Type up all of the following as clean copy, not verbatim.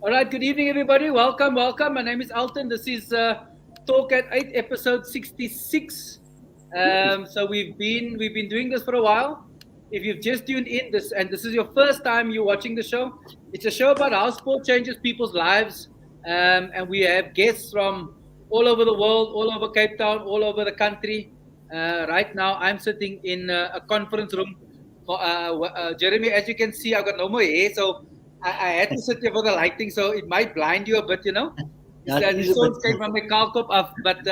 All right, good evening, everybody. Welcome, welcome. My name is Alton. This is Talk at 8, episode 66. So we've been doing this for a while. If you've just tuned in, this is your first time you're watching the show, it's a show about how sport changes people's lives, and we have guests from all over the world, all over Cape Town, all over the country. Right now, I'm sitting in a conference room. Jeremy, as you can see, I've got no more hair, so I had to sit here for the lighting, so it might blind you a bit, It's, Ja, het the is 'n sun bit came from my kalkop off, but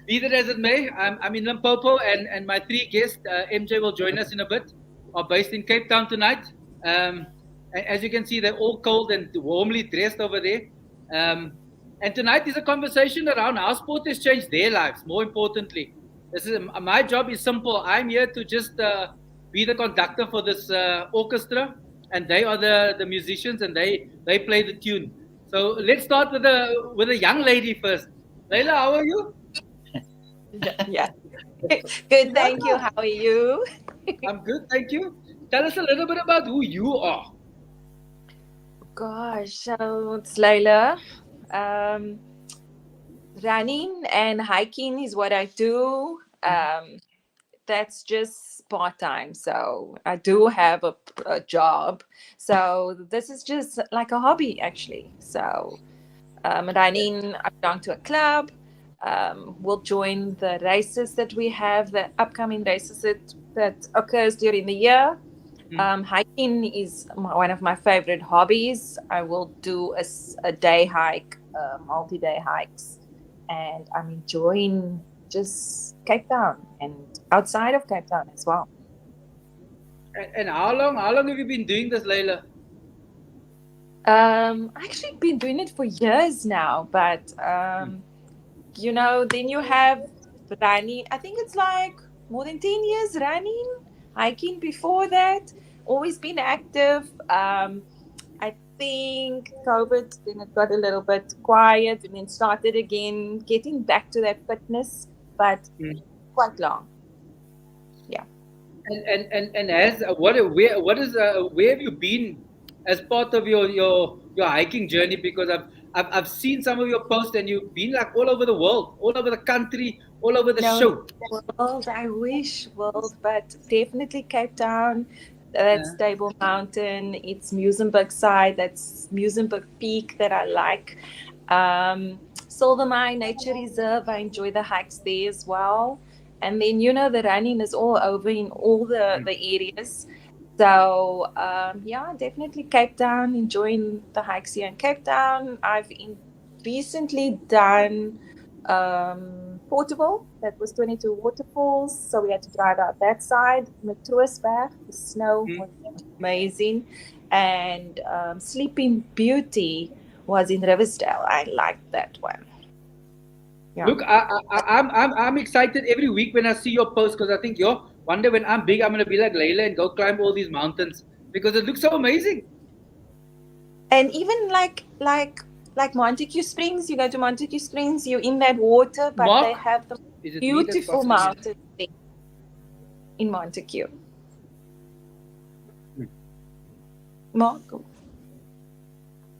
be that as it may, I'm in Limpopo, and my three guests, MJ will join us in a bit, are based in Cape Town tonight. As you can see, they're all cold and warmly dressed over there. And tonight is a conversation around how sport has changed their lives. More importantly, my job is simple. I'm here to just be the conductor for this orchestra, and they are the musicians, and they play the tune. So let's start with a young lady first. Laila, how are you? Yeah. Good, thank you. How are you? I'm good, thank you. Tell us a little bit about who you are. Gosh, so it's Laila. Um, Running and hiking is what I do. That's just part time. So I do have a job. So this is just like a hobby, actually. So running, I belong to a club. We'll join the races that we have, the upcoming races that occurs during the year. Hiking is one of my favorite hobbies. I will do a day hike, multi-day hikes, and I'm enjoying just Cape Town and outside of Cape Town as well. And how long have you been doing this, Laila? I've actually been doing it for years now, but then you have running. I think it's like more than 10 years running, hiking before that. Always been active. I think COVID, then it got a little bit quiet and then started again, getting back to that fitness, but quite long. Yeah. And as where have you been as part of your hiking journey? Because I've seen some of your posts, and you've been like all over the world, all over the country, all over the show. World, I wish world, but definitely Cape Town. That's Table Mountain. It's Muizenberg side. That's Muizenberg Peak that I like. Silvermine Nature Reserve. I enjoy the hikes there as well. And then the running is all over in all the areas. So definitely Cape Town. Enjoying the hikes here in Cape Town. I've recently done Portable. That was 22 waterfalls, so we had to drive out that side. Matroosberg, the snow was amazing, and Sleeping Beauty was in Riversdale. I liked that one. Yeah. Look, I'm excited every week when I see your post, because I think one day when I'm big, I'm gonna be like Laila and go climb all these mountains, because it looks so amazing. And even like Montague Springs, you go to Montague Springs, you're in that water, but Mark, they have the beautiful mountains in Montague. Mark?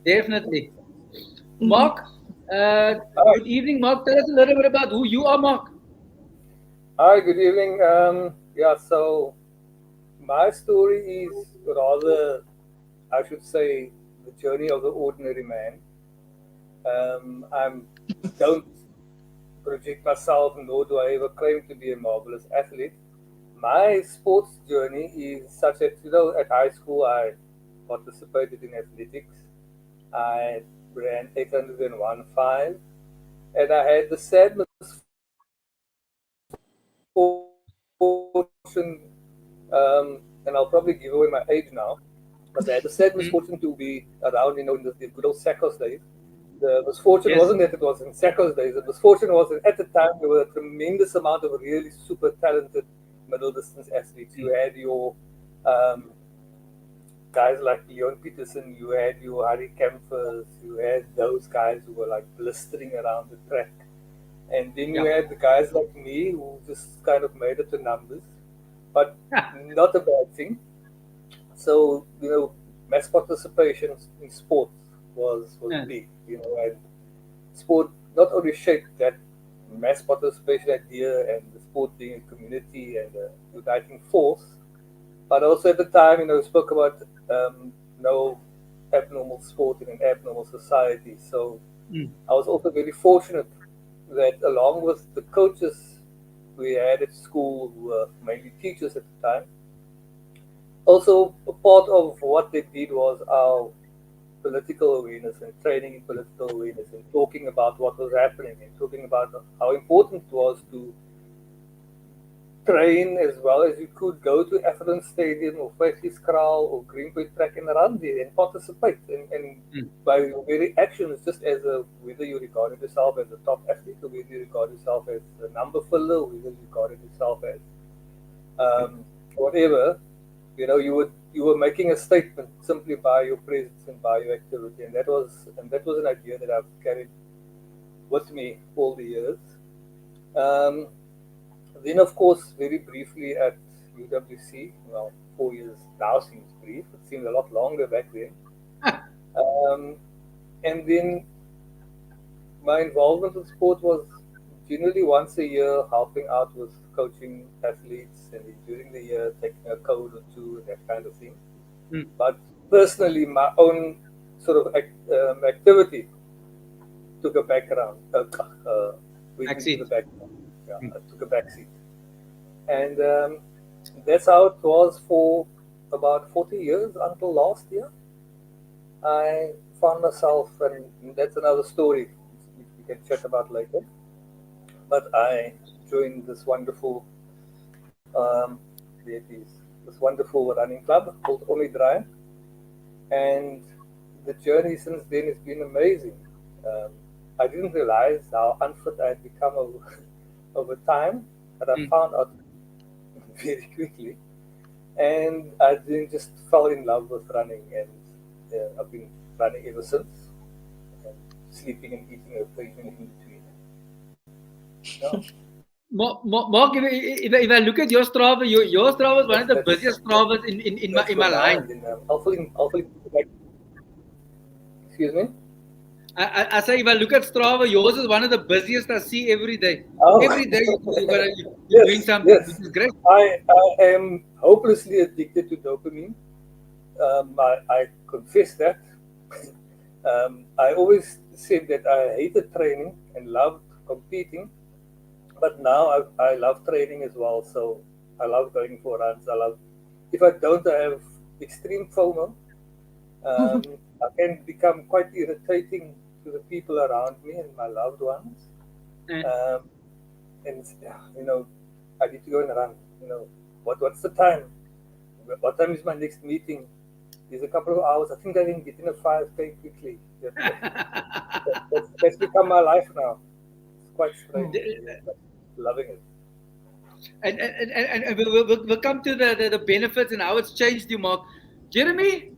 Definitely. Mark, good evening, Mark. Tell us a little bit about who you are, Mark. Hi, good evening. So my story is rather, I should say, the journey of the ordinary man. I don't project myself, nor do I ever claim to be a marvelous athlete. My sports journey is such that, at high school I participated in athletics. I ran 801.5, and I had the sad misfortune, and I'll probably give away my age now, but I had the sad misfortune to be around, in the good old Sackos days. The misfortune wasn't that it was in Sackos days. The misfortune was that at the time there were a tremendous amount of really super talented middle distance athletes. You had your guys like Leon Peterson, you had your Harry Kempfers, you had those guys who were like blistering around the track. And then you had the guys like me who just kind of made it to numbers, but not a bad thing. So, mass participation in sports was Yeah. big, and sport not only shaped that mass participation idea and the sport being a community and a uniting force, but also at the time, spoke about no abnormal sport in an abnormal society. So I was also very fortunate that along with the coaches we had at school, who were mainly teachers at the time, also a part of what they did was our political awareness and training in political awareness and talking about what was happening and talking about how important it was to train as well as you could, go to Atherton Stadium or Kraal or Greenpoint Track and run there and participate. And by your very actions, just as whether you regarded yourself as a top athlete or whether you regard yourself as a number filler or whether you regarded yourself as whatever, you were making a statement simply by your presence and by your activity. And that was an idea that I've carried with me all the years. Then, of course, very briefly at UWC, well, 4 years now seems brief. It seemed a lot longer back then. And then my involvement with sport was generally once a year, helping out with coaching athletes, and then during the year taking a code or two and that kind of thing. But personally, my own sort of activity took a background. Backseat. Yeah, I took a backseat. And that's how it was for about 40 years until last year. I found myself, and that's another story we can chat about later. But I joined this wonderful, this wonderful running club called Omidrai, and the journey since then has been amazing. I didn't realize how unfit I had become over time, but I found out very quickly, and I then just fell in love with running, and I've been running ever since, and sleeping and eating occasionally in between. Yeah. Mark, if I look at your Strava, your Strava is one of the busiest Stravas in my line. Hopefully, excuse me? I say, if I look at Strava, yours is one of the busiest I see every day. Oh. Every day you're doing something, yes. which is great. I am hopelessly addicted to dopamine. I confess that. I always said that I hated training and loved competing, but now I love training as well. So I love going for runs. If I don't, I have extreme FOMO. I can become quite irritating to the people around me and my loved ones. And I need to go and run. What's the time? What time is my next meeting? There's a couple of hours. I think I can get in a 5K quickly. That's become my life now. It's quite strange. Loving it. And we'll come to the benefits and how it's changed you, Mark. Jeremy,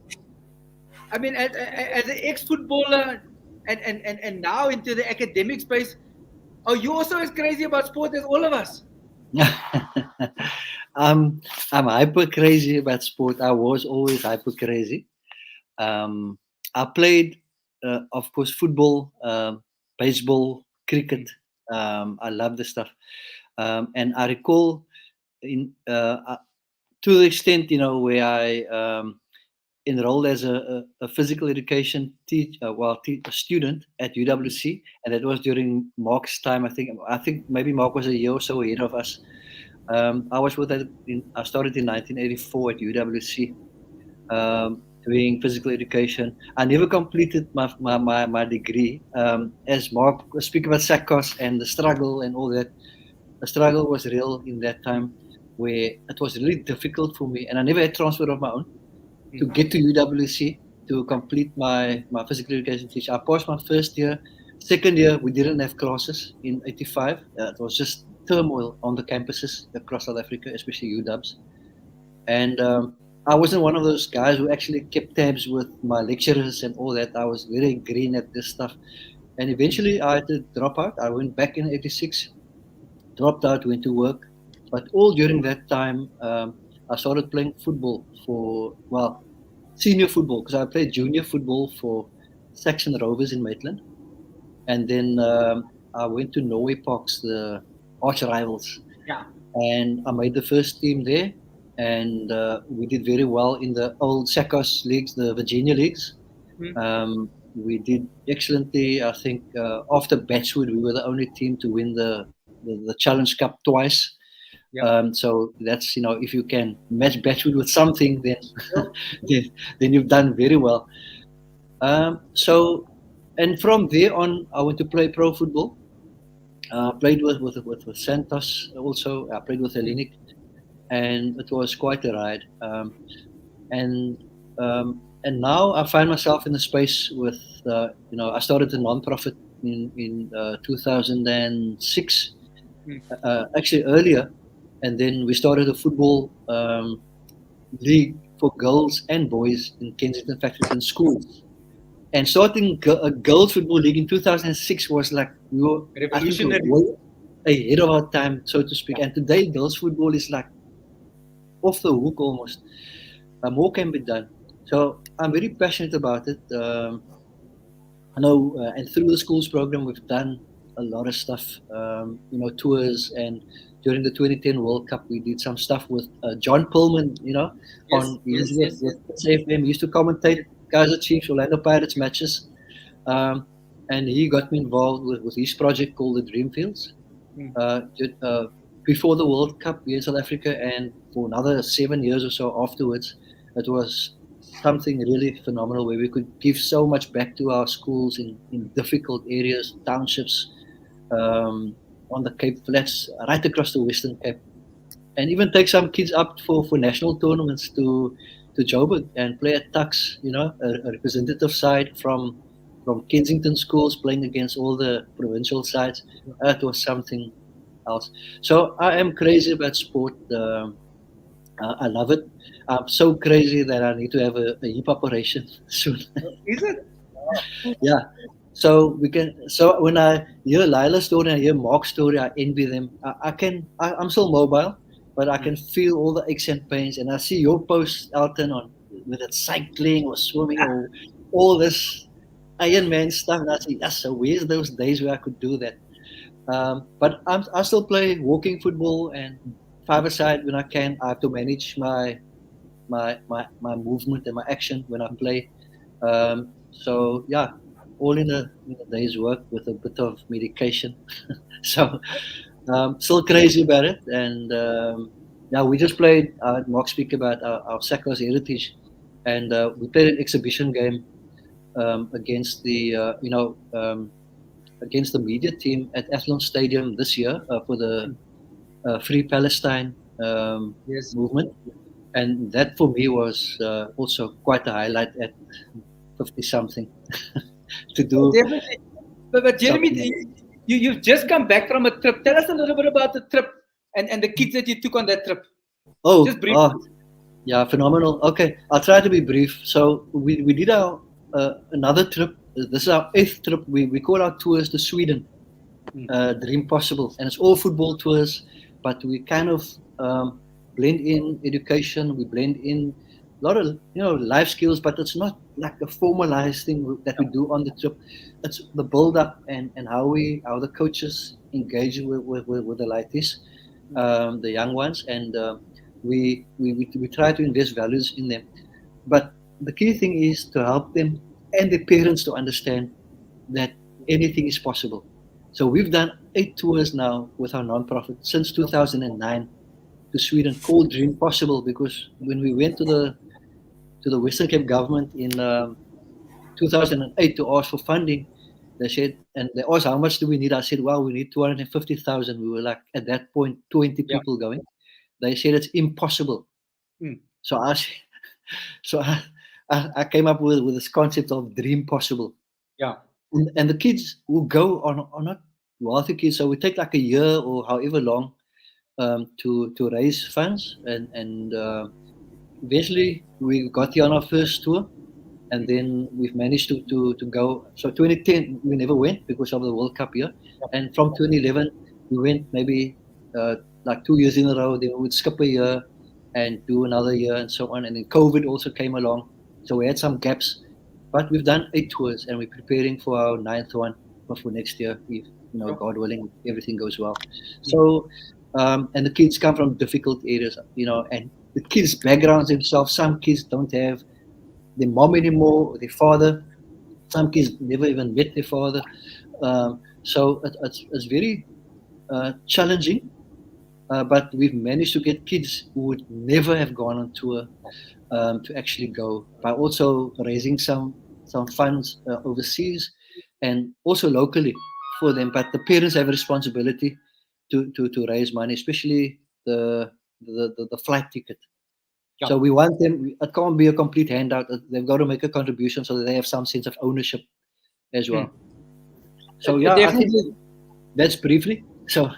I mean, as an ex-footballer and now into the academic space, are you also as crazy about sport as all of us? I'm hyper crazy about sport. I was always hyper crazy. I played, of course, football, baseball, cricket. I love this stuff. And I recall, to the extent, where I enrolled as a physical education student at UWC, and that was during Mark's time. I think maybe Mark was a year or so ahead of us. I was with that. I started in 1984 at UWC, doing physical education. I never completed my degree. As Mark was speaking about SACCOS and the struggle and all that, the struggle was real in that time, where it was really difficult for me, and I never had transfer of my own to get to UWC to complete my physical education teaching. I passed my first year. Second year, we didn't have classes in 85. It was just turmoil on the campuses across South Africa, especially UWs. And I wasn't one of those guys who actually kept tabs with my lecturers and all that. I was very green at this stuff. And eventually I had to drop out. I went back in 86, dropped out, went to work. But all during that time, I started playing football senior football, because I played junior football for Saxon Rovers in Maitland, and then I went to Norway Parks, the arch rivals. Yeah. And I made the first team there, and we did very well in the old Sakos leagues, the Virginia leagues. We did excellently. I think after Batchwood, we were the only team to win the Challenge Cup twice. Yeah. So that's, if you can match Batchwood with something, then then you've done very well. And from there on, I went to play pro football. Played with Santos also. I played with Hellenic, and it was quite a ride. And now I find myself in the space with, I started a non-profit in 2006, actually earlier, and then we started a football league for girls and boys in Kensington Factory schools. And starting a girls football league in 2006 was like we were revolutionary, ahead of our time, so to speak. And today, girls football is like off the hook almost. More can be done. So I'm very passionate about it. I know, and through the schools program, we've done a lot of stuff. Tours, and during the 2010 World Cup, we did some stuff with John Pillman. On SAFM. He used to commentate Kaizer Chiefs, Orlando Pirates matches, and he got me involved with his project called the Dreamfields. Before the World Cup here in South Africa, and for another 7 years or so afterwards, it was something really phenomenal where we could give so much back to our schools in difficult areas, townships, on the Cape Flats, right across the Western Cape, and even take some kids up for national tournaments to Joburg and play at Tuks, a representative side from Kensington schools playing against all the provincial sides. That was something else. So I am crazy about sport. I love it. I'm so crazy that I need to have a hip operation soon. Is it? Yeah. So when I hear Laila's story and I hear Mark's story, I envy them. I'm still mobile, but I can feel all the aches and pains. And I see your post, Elton, with it cycling or swimming or all this Ironman stuff. And I say, yes, so where's those days where I could do that? But I still play walking football and five-a-side when I can. I have to manage my movement and my action when I play. So yeah, all in a day's work with a bit of medication. So still crazy about it. And now we just played. Mark speak about our Sakos heritage, and we played an exhibition game against the against the media team at Athlon Stadium this year for the Free Palestine movement, and that for me was also quite a highlight at 50 something to do. Definitely. But Jeremy, you've just come back from a trip. Tell us a little bit about the trip and the kids that you took on that trip. Just briefly. Yeah, phenomenal. Okay, I'll try to be brief. So we did our another trip. This is our 8th trip. We call our tours to Sweden, Dream Possible, and it's all football tours, but we kind of blend in education. We blend in a lot of life skills, but it's not like a formalized thing that we do on the trip. It's the build up and how the coaches engage with the ladies, the young ones, and we try to invest values in them. But the key thing is to help them and the parents to understand that anything is possible. So we've done 8 tours now with our nonprofit since 2009 to Sweden, called Dream Possible, because when we went to the Western Cape government in 2008 to ask for funding, they said, and they asked how much do we need. I said, well, we need 250,000. We were like at that point 20 people going. They said it's impossible. So I came up with this concept of Dream Possible. Yeah. And the kids will go on not wealthy kids. So we take like a year or however long to raise funds. And eventually we got here on our first tour. And then we've managed to go. So 2010, we never went because of the World Cup year. And from 2011, we went maybe like 2 years in a row. Then we would skip a year and do another year and so on. And then COVID also came along. So we had some gaps. But we've done 8 tours, and we're preparing for our 9th one for next year, if Sure. God willing, everything goes well. So, and the kids come from difficult areas, and the kids' backgrounds themselves. Some kids don't have their mom anymore, or their father. Some kids never even met their father. So it's very challenging. But we've managed to get kids who would never have gone on tour to actually go, by also raising some funds overseas and also locally for them. But the parents have a responsibility to raise money, especially the flight ticket. Yeah. So we want them. It can't be a complete handout. They've got to make a contribution so that they have some sense of ownership as well. So yeah, I think Definitely. that's briefly. So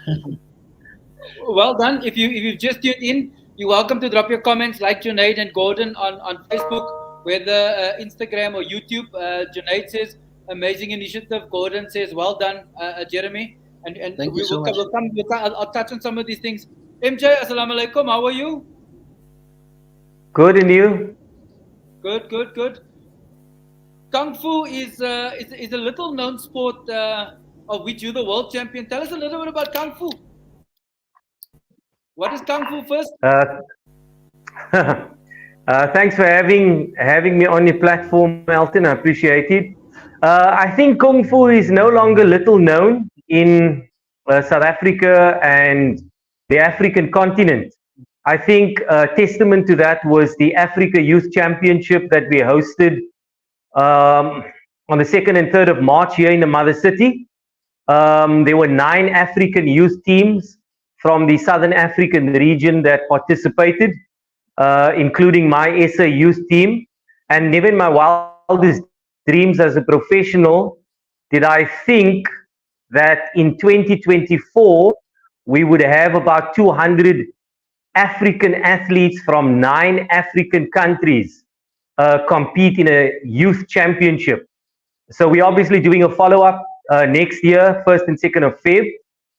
Well done. If you've just tuned in, you're welcome to drop your comments like Junaid and Gordon on Facebook, whether Instagram or YouTube. Junaid says amazing initiative. Gordon says well done, Jeremy. And Thank you so much. I'll touch on some of these things. MJ, assalamu alaikum. How are you? Good, and you? Good. Kung Fu is a little known sport of which you're the world champion. Tell us a little bit about Kung Fu. What is Kung Fu first? Thanks for having me on your platform, Elton. I appreciate it. I think Kung Fu is no longer little known in South Africa and the African continent. I think testament to that was the Africa Youth Championship that we hosted on the 2nd and 3rd of March here in the mother city. There were 9 African youth teams from the Southern African region that participated, including my SA youth team. And never in my wildest dreams as a professional did I think that in 2024 we would have about 200 African athletes from 9 African countries compete in a youth championship. So we're obviously doing a follow-up next year, 1st and 2nd of Feb.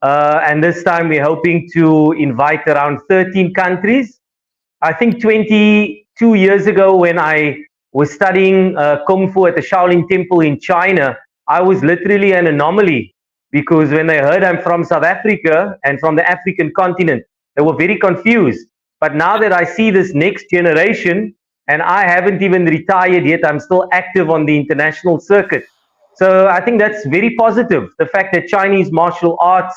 And this time we're hoping to invite around 13 countries. I think 22 years ago when I was studying Kung Fu at the Shaolin Temple in China, I was literally an anomaly because when they heard I'm from South Africa and from the African continent, they were very confused. But now that I see this next generation, and I haven't even retired yet, I'm still active on the international circuit. So I think that's very positive. The fact that Chinese martial arts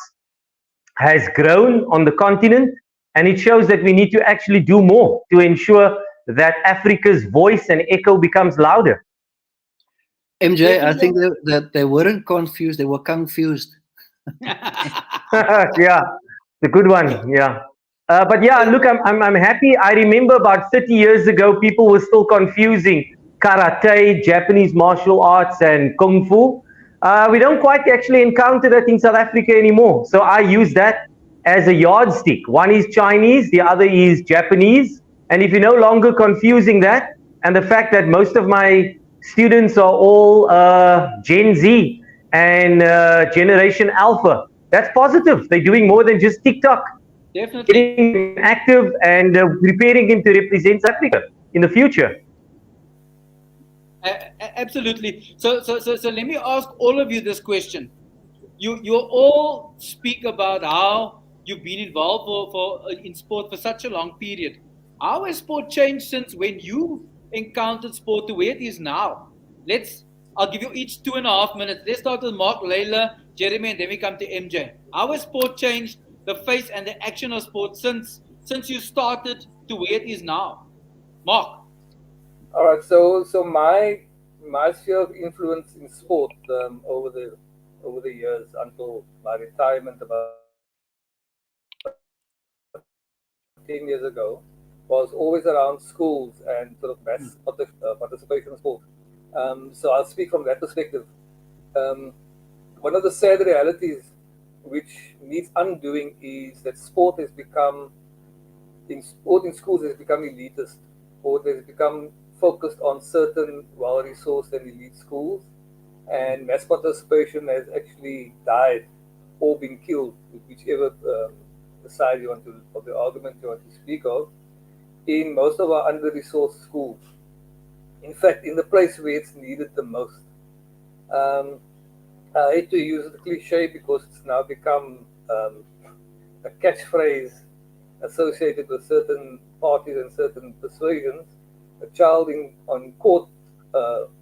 has grown on the continent, and it shows that we need to actually do more to ensure that Africa's voice and echo becomes louder. MJ, I think that they weren't confused; they were confused. Yeah, the good one. Yeah. But yeah, look, I'm happy. I remember about 30 years ago, people were still confusing karate, Japanese martial arts, and Kung Fu. We don't quite actually encounter that in South Africa anymore. So I use that as a yardstick. One is Chinese, the other is Japanese. And if you're no longer confusing that, and the fact that most of my students are all Gen Z and Generation Alpha, that's positive. They're doing more than just TikTok. Definitely. Getting active and preparing him to represent South Africa in the future. Absolutely. So let me ask all of you this question. You all speak about how you've been involved in sport for such a long period. How has sport changed since when you encountered sport to where it is now? I'll give you each 2.5 minutes. Let's start with Mark, Laila, Jeremy, and then we come to MJ. How has sport changed the face and the action of sport since you started to where it is now? Mark. All right. So my sphere of influence in sport over the years until my retirement about 10 years ago was always around schools and sort of mass participation in sport. So I'll speak from that perspective. One of the sad realities which needs undoing is that sport in schools has become elitist. Sport has become focused on certain well-resourced and elite schools, and mass participation has actually died or been killed, whichever side you want to, or the argument you want to speak of, in most of our under-resourced schools. In fact, in the place where it's needed the most. Um, I hate to use the cliche because it's now become a catchphrase associated with certain parties and certain persuasions. A child on court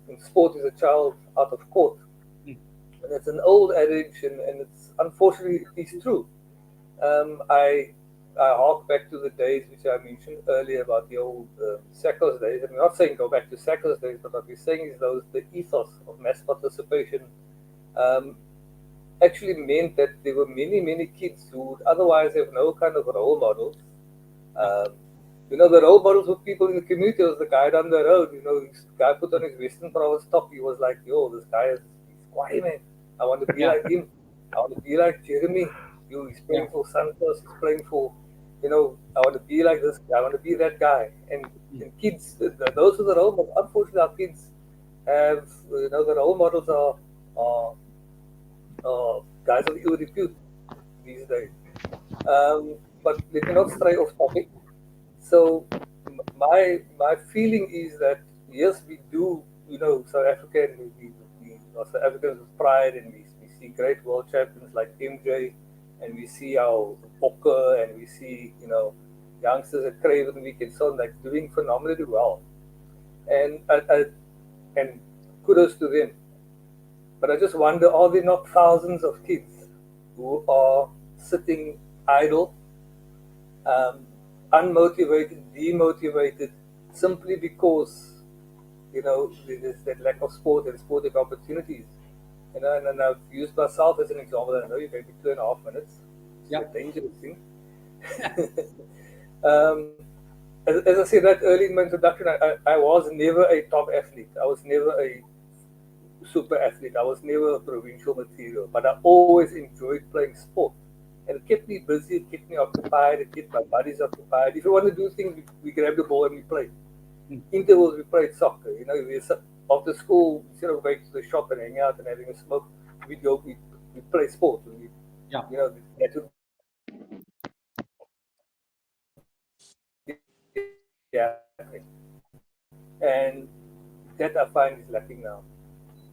in sport is a child out of court, and it's an old adage, and it's unfortunately it's true. I hark back to the days which I mentioned earlier about the old Sacco's days. I'm not saying go back to Sacco's days, but what we're saying is the ethos of mass participation um, actually meant that there were many kids who would otherwise have no kind of role models. The role models were people in the community. Was the guy down the road. This guy put on his Western Province top. He was like, yo, this guy is quiet, man. I want to be like him. I want to be like Jeremy. He's playing for Santos. He's playing for, I want to be like this guy. I want to be that guy. And kids, those are the role models. Unfortunately, our kids have, the role models are guys of ill repute these days. But let me not stray off topic. So my feeling is that yes, we do, South Africa, and we are South Africans with pride, and we see great world champions like MJ, and we see our Bokke, and we see youngsters at Craven Week and so on, like doing phenomenally well, and kudos to them. But I just wonder, are there not thousands of kids who are sitting idle, unmotivated, demotivated, simply because there's that lack of sport and sporting opportunities? And I've used myself as an example. I know you're going to be 2.5 minutes. It's a dangerous thing. As I said that early in my introduction, I was never a top athlete. I was never a super athlete. I was never a provincial material, but I always enjoyed playing sport. And it kept me busy, it kept me occupied, it kept my buddies occupied. If you want to do things, we grab the ball and we play. Intervals, we played soccer. After school, instead of going to the shop and hanging out and having a smoke, we play sport. And that I find is lacking now.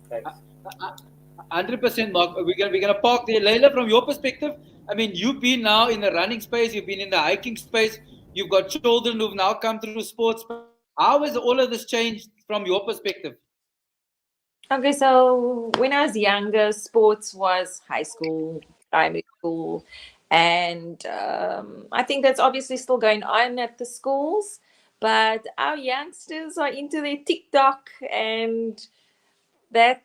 Thanks. 100%, Mark. We're gonna park there. Laila, from your perspective, I mean, you've been now in the running space, you've been in the hiking space, you've got children who've now come through sports. How has all of this changed from your perspective? Okay, so when I was younger, sports was high school, primary school, and I think that's obviously still going on at the schools. But our youngsters are into their TikTok, and that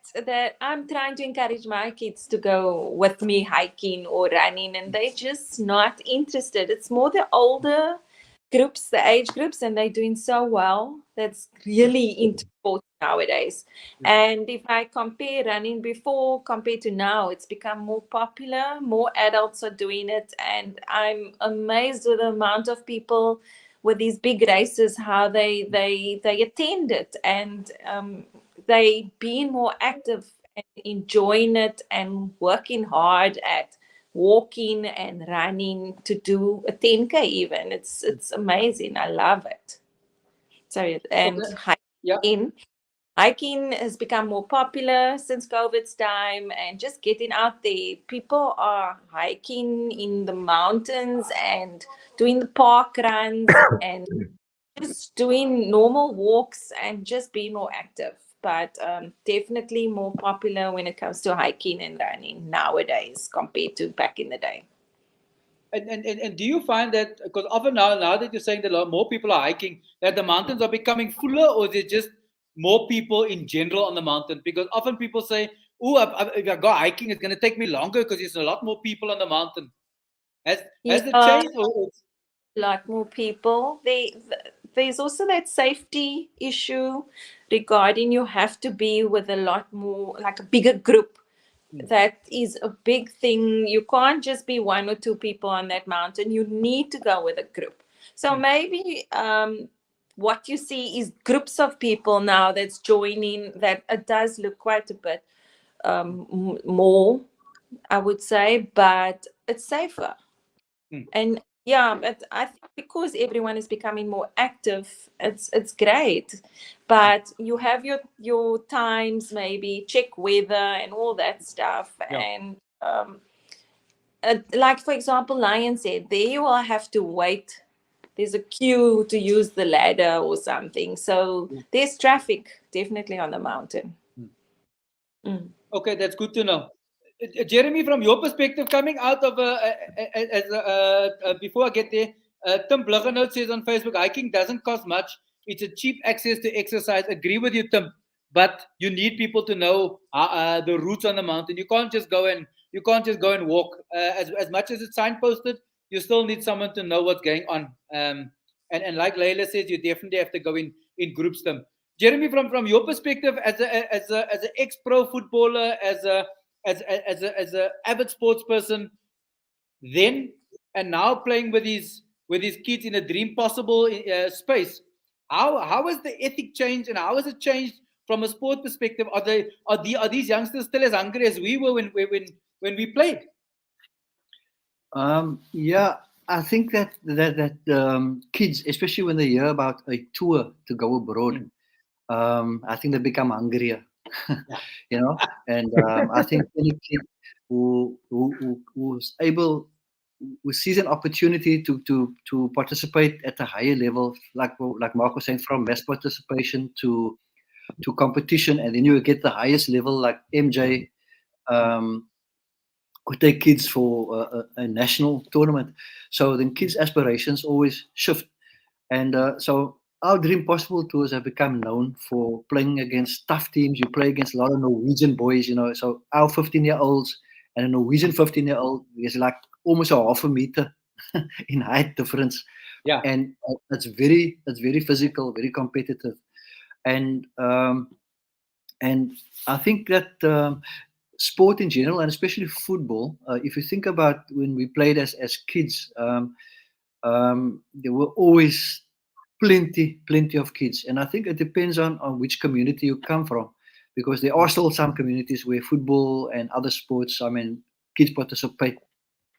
I'm trying to encourage my kids to go with me hiking or running, and they're just not interested. It's more the older groups, the age groups, and they're doing so well. That's really into sports nowadays. And if I compare running before compared to now, it's become more popular. More adults are doing it, and I'm amazed with the amount of people with these big races, how they attend it, and they being more active and enjoying it and working hard at walking and running to do a 10K even. It's amazing. I love it. So, and hiking has become more popular since COVID's time, and just getting out there. People are hiking in the mountains and doing the park runs and just doing normal walks and just being more active. But definitely more popular when it comes to hiking and running nowadays compared to back in the day. And do you find that, because often now that you're saying that a lot more people are hiking, that the mountains are becoming fuller, or is it just more people in general on the mountain? Because often people say, oh, if I go hiking, it's going to take me longer because there's a lot more people on the mountain. Has it changed? Or a lot more people. There's also that safety issue regarding you have to be with a lot more, like a bigger group. That is a big thing. You can't just be 1 or 2 people on that mountain. You need to go with a group. So maybe what you see is groups of people now that's joining, that it does look quite a bit more, I would say, but it's safer. And Yeah, but I think because everyone is becoming more active, it's great. But you have your times, maybe check weather and all that stuff. Yeah. And like for example, Lion said, there you will have to wait. There's a queue to use the ladder or something. So there's traffic definitely on the mountain. Mm. Okay, that's good to know. Jeremy, from your perspective, coming out of before I get there, Tim Bluggernoot says on Facebook, hiking doesn't cost much. It's a cheap access to exercise. Agree with you, Tim, but you need people to know the routes on the mountain. You can't just go and walk. As much as it's signposted, you still need someone to know what's going on. And like Laila says, you definitely have to go in groups, Tim. Jeremy, from your perspective as an ex-pro footballer, as a avid sports person, then and now playing with these kids in a dream possible space, how has the ethic changed, and how has it changed from a sport perspective? Are these youngsters still as hungry as we were when we played? Yeah, I think that kids, especially when they hear about a tour to go abroad, I think they become hungrier, you know. And I think any kid who's able, who sees an opportunity to participate at a higher level, like Mark was saying, from mass participation to competition, and then you get the highest level, like MJ. Could take kids for a national tournament. So then kids' aspirations always shift. And so our Dream Possible tours have become known for playing against tough teams. You play against a lot of Norwegian boys, you know. So our 15-year-olds and a Norwegian 15-year-old is like almost a half a meter in height difference. Yeah. And that's very physical, very competitive. And I think that sport in general, and especially football, if you think about when we played as kids, there were always plenty of kids. And I think it depends on which community you come from, because there are still some communities where football and other sports, I mean, kids participate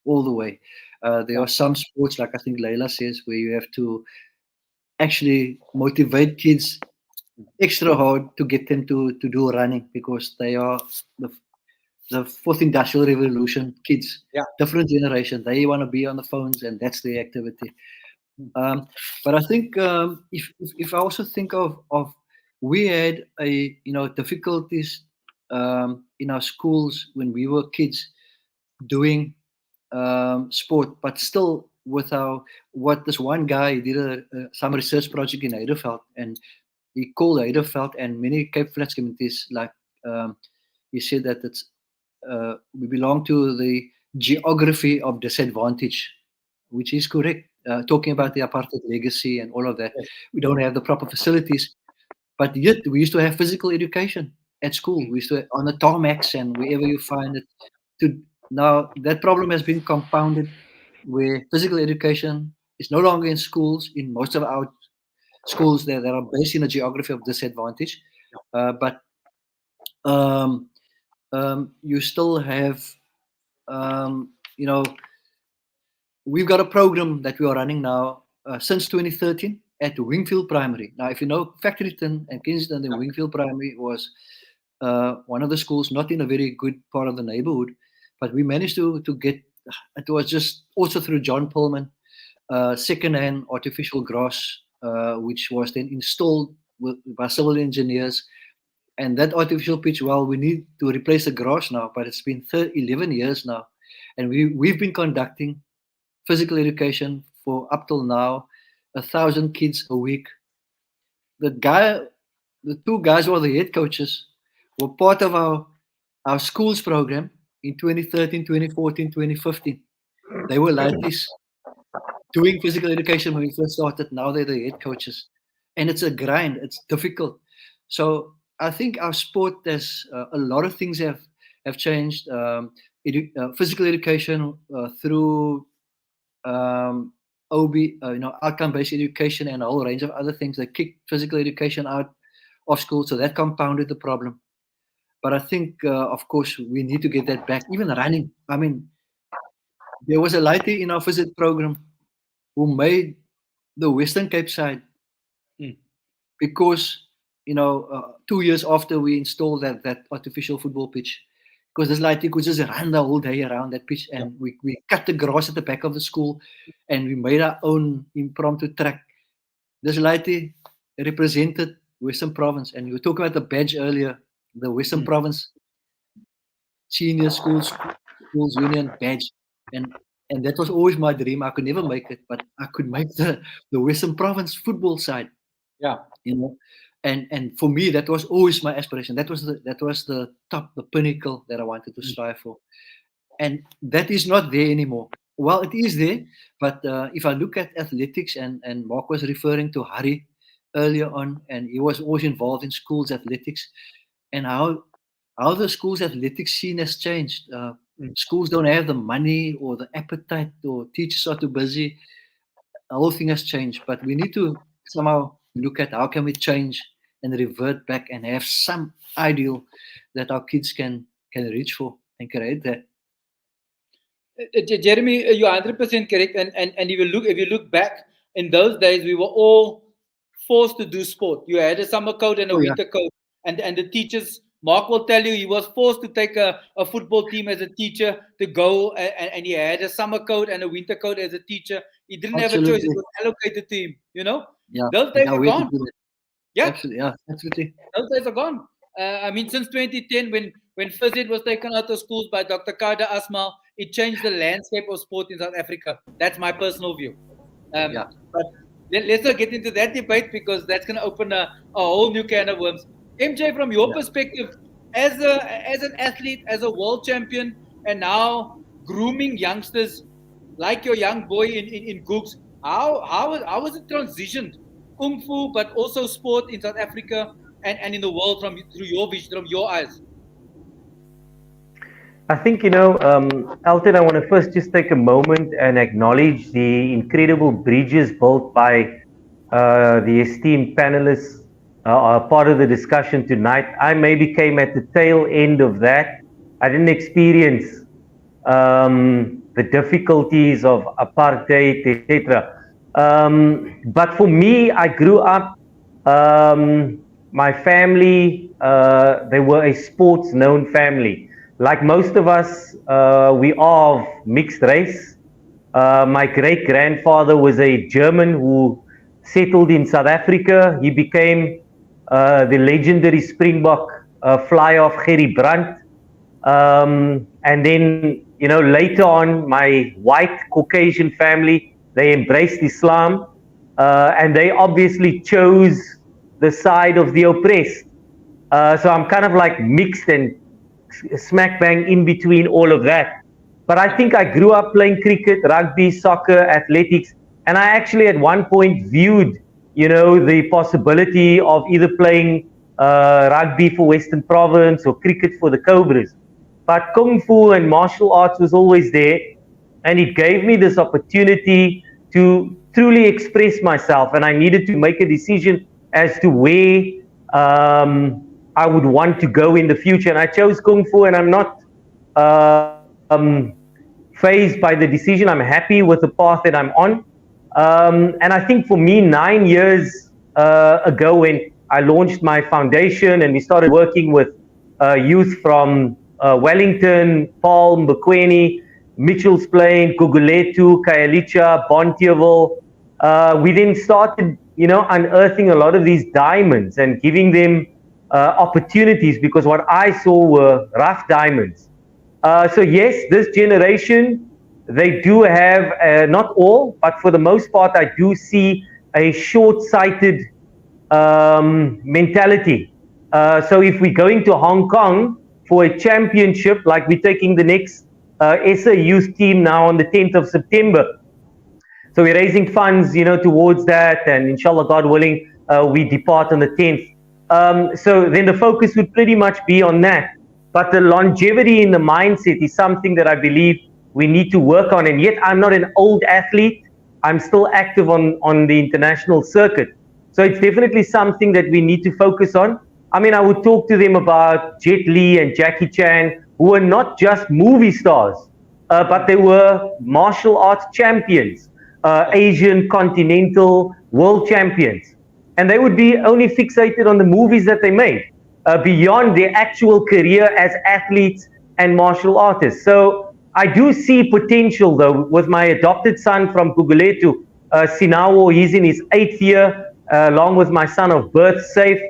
all the way. There are some sports, like I think Laila says, where you have to actually motivate kids extra hard to get them to do running, because they are the fourth industrial revolution kids, different generation. They want to be on the phones, and that's their activity. But I think if I also think of we had difficulties in our schools when we were kids doing sport, but still with what this one guy did some research project in Heidelberg, and he called Heidelberg and many Cape Flats communities, like he said that it's we belong to the geography of disadvantage, which is correct. Talking about the apartheid legacy and all of that, we don't have the proper facilities, but yet we used to have physical education at school. We used to on the tarmacs and wherever you find it. Now that problem has been compounded, where physical education is no longer in schools. In most of our schools, that are based in a geography of disadvantage, but you still have, we've got a program that we are running now since 2013 at Wingfield Primary. Now, if you know Factoryton and Kensington, then Wingfield Primary was one of the schools not in a very good part of the neighborhood, but we managed to get, it was just also through John Pullman, second-hand artificial grass, which was then installed by civil engineers. And that artificial pitch, well, we need to replace the grass now, but it's been 11 years now. And we've been conducting physical education for up till now, 1,000 kids a week. The two guys who are the head coaches were part of our schools program in 2013, 2014, 2015. They were ladies doing physical education when we first started. Now they're the head coaches. And it's a grind. It's difficult. So I think our sport, there's a lot of things have changed. Physical education through OB, outcome-based education, and a whole range of other things. They kicked physical education out of school, so that compounded the problem. But I think, of course, we need to get that back. Even running. I mean, there was a lady in our visit program who made the Western Cape side because 2 years after we installed that artificial football pitch, because this laity could just run the whole day around that pitch, and we cut the grass at the back of the school, and we made our own impromptu track. This laity represented Western Province, and you were talking about the badge earlier, the Western Province Senior Schools Union badge, and that was always my dream. I could never make it, but I could make the Western Province football side. And for me, that was always my aspiration. That was the top, the pinnacle that I wanted to strive for. And that is not there anymore. Well, it is there, but if I look at athletics, and Mark was referring to Harry earlier on, and he was always involved in schools athletics, and how the schools athletics scene has changed. Schools don't have the money or the appetite, or teachers are too busy. The whole thing has changed, but we need to somehow look at how can we change and revert back and have some ideal that our kids can reach for and create that. Jeremy, you're 100% correct. And if you look back in those days, we were all forced to do sport. You had a summer coat and a winter coat, and the teachers. Mark will tell you he was forced to take a football team as a teacher to go, and he had a summer coat and a winter coat as a teacher. He didn't have a choice; it was allocated to him. Those days are gone. Absolutely. Those days are gone. Since 2010, when first aid was taken out of schools by Dr. Kader Asmal, it changed the landscape of sport in South Africa. That's my personal view. But let's not get into that debate, because that's going to open a whole new can of worms. MJ, from your perspective, as an athlete, as a world champion, and now grooming youngsters like your young boy in Googs, how was it transitioned? Kung Fu, but also sport in South Africa and in the world through your vision, from your eyes? I think, Elton, I want to first just take a moment and acknowledge the incredible bridges built by the esteemed panelists part of the discussion tonight. I maybe came at the tail end of that. I didn't experience the difficulties of apartheid, etc. But for me, I grew up, my family, they were a sports-known family. Like most of us, we are of mixed race. My great-grandfather was a German who settled in South Africa. He became the legendary Springbok fly-off Gerry Brandt. And then, later on, my white Caucasian family, they embraced Islam, and they obviously chose the side of the oppressed. So I'm kind of like mixed and smack bang in between all of that. But I think I grew up playing cricket, rugby, soccer, athletics, and I actually at one point viewed the possibility of either playing rugby for Western Province or cricket for the Cobras. But Kung Fu and martial arts was always there, and it gave me this opportunity to truly express myself, and I needed to make a decision as to where I would want to go in the future. And I chose Kung Fu, and I'm not fazed by the decision. I'm happy with the path that I'm on. And I think for me, 9 years ago, when I launched my foundation and we started working with youth from Wellington, Palm, Bekweni, Mitchell's Plain, Guguletu, Khayelitsha, Bonteheuwel, we then started, unearthing a lot of these diamonds and giving them opportunities, because what I saw were rough diamonds. So yes, this generation, they do have, not all, but for the most part, I do see a short-sighted mentality. So if we're going to Hong Kong for a championship, like we're taking the next SA youth team now on the 10th of September. So we're raising funds, towards that, and inshallah, God willing, we depart on the 10th. So then the focus would pretty much be on that. But the longevity in the mindset is something that I believe we need to work on. And yet I'm not an old athlete. I'm still active on the international circuit. So it's definitely something that we need to focus on. I mean, I would talk to them about Jet Li and Jackie Chan, who were not just movie stars, but they were martial arts champions. Asian, continental, world champions. And they would be only fixated on the movies that they made, beyond their actual career as athletes and martial artists. So I do see potential, though, with my adopted son from Guguletu, Sinawo. He's in his 8th year, along with my son of birth, Safe.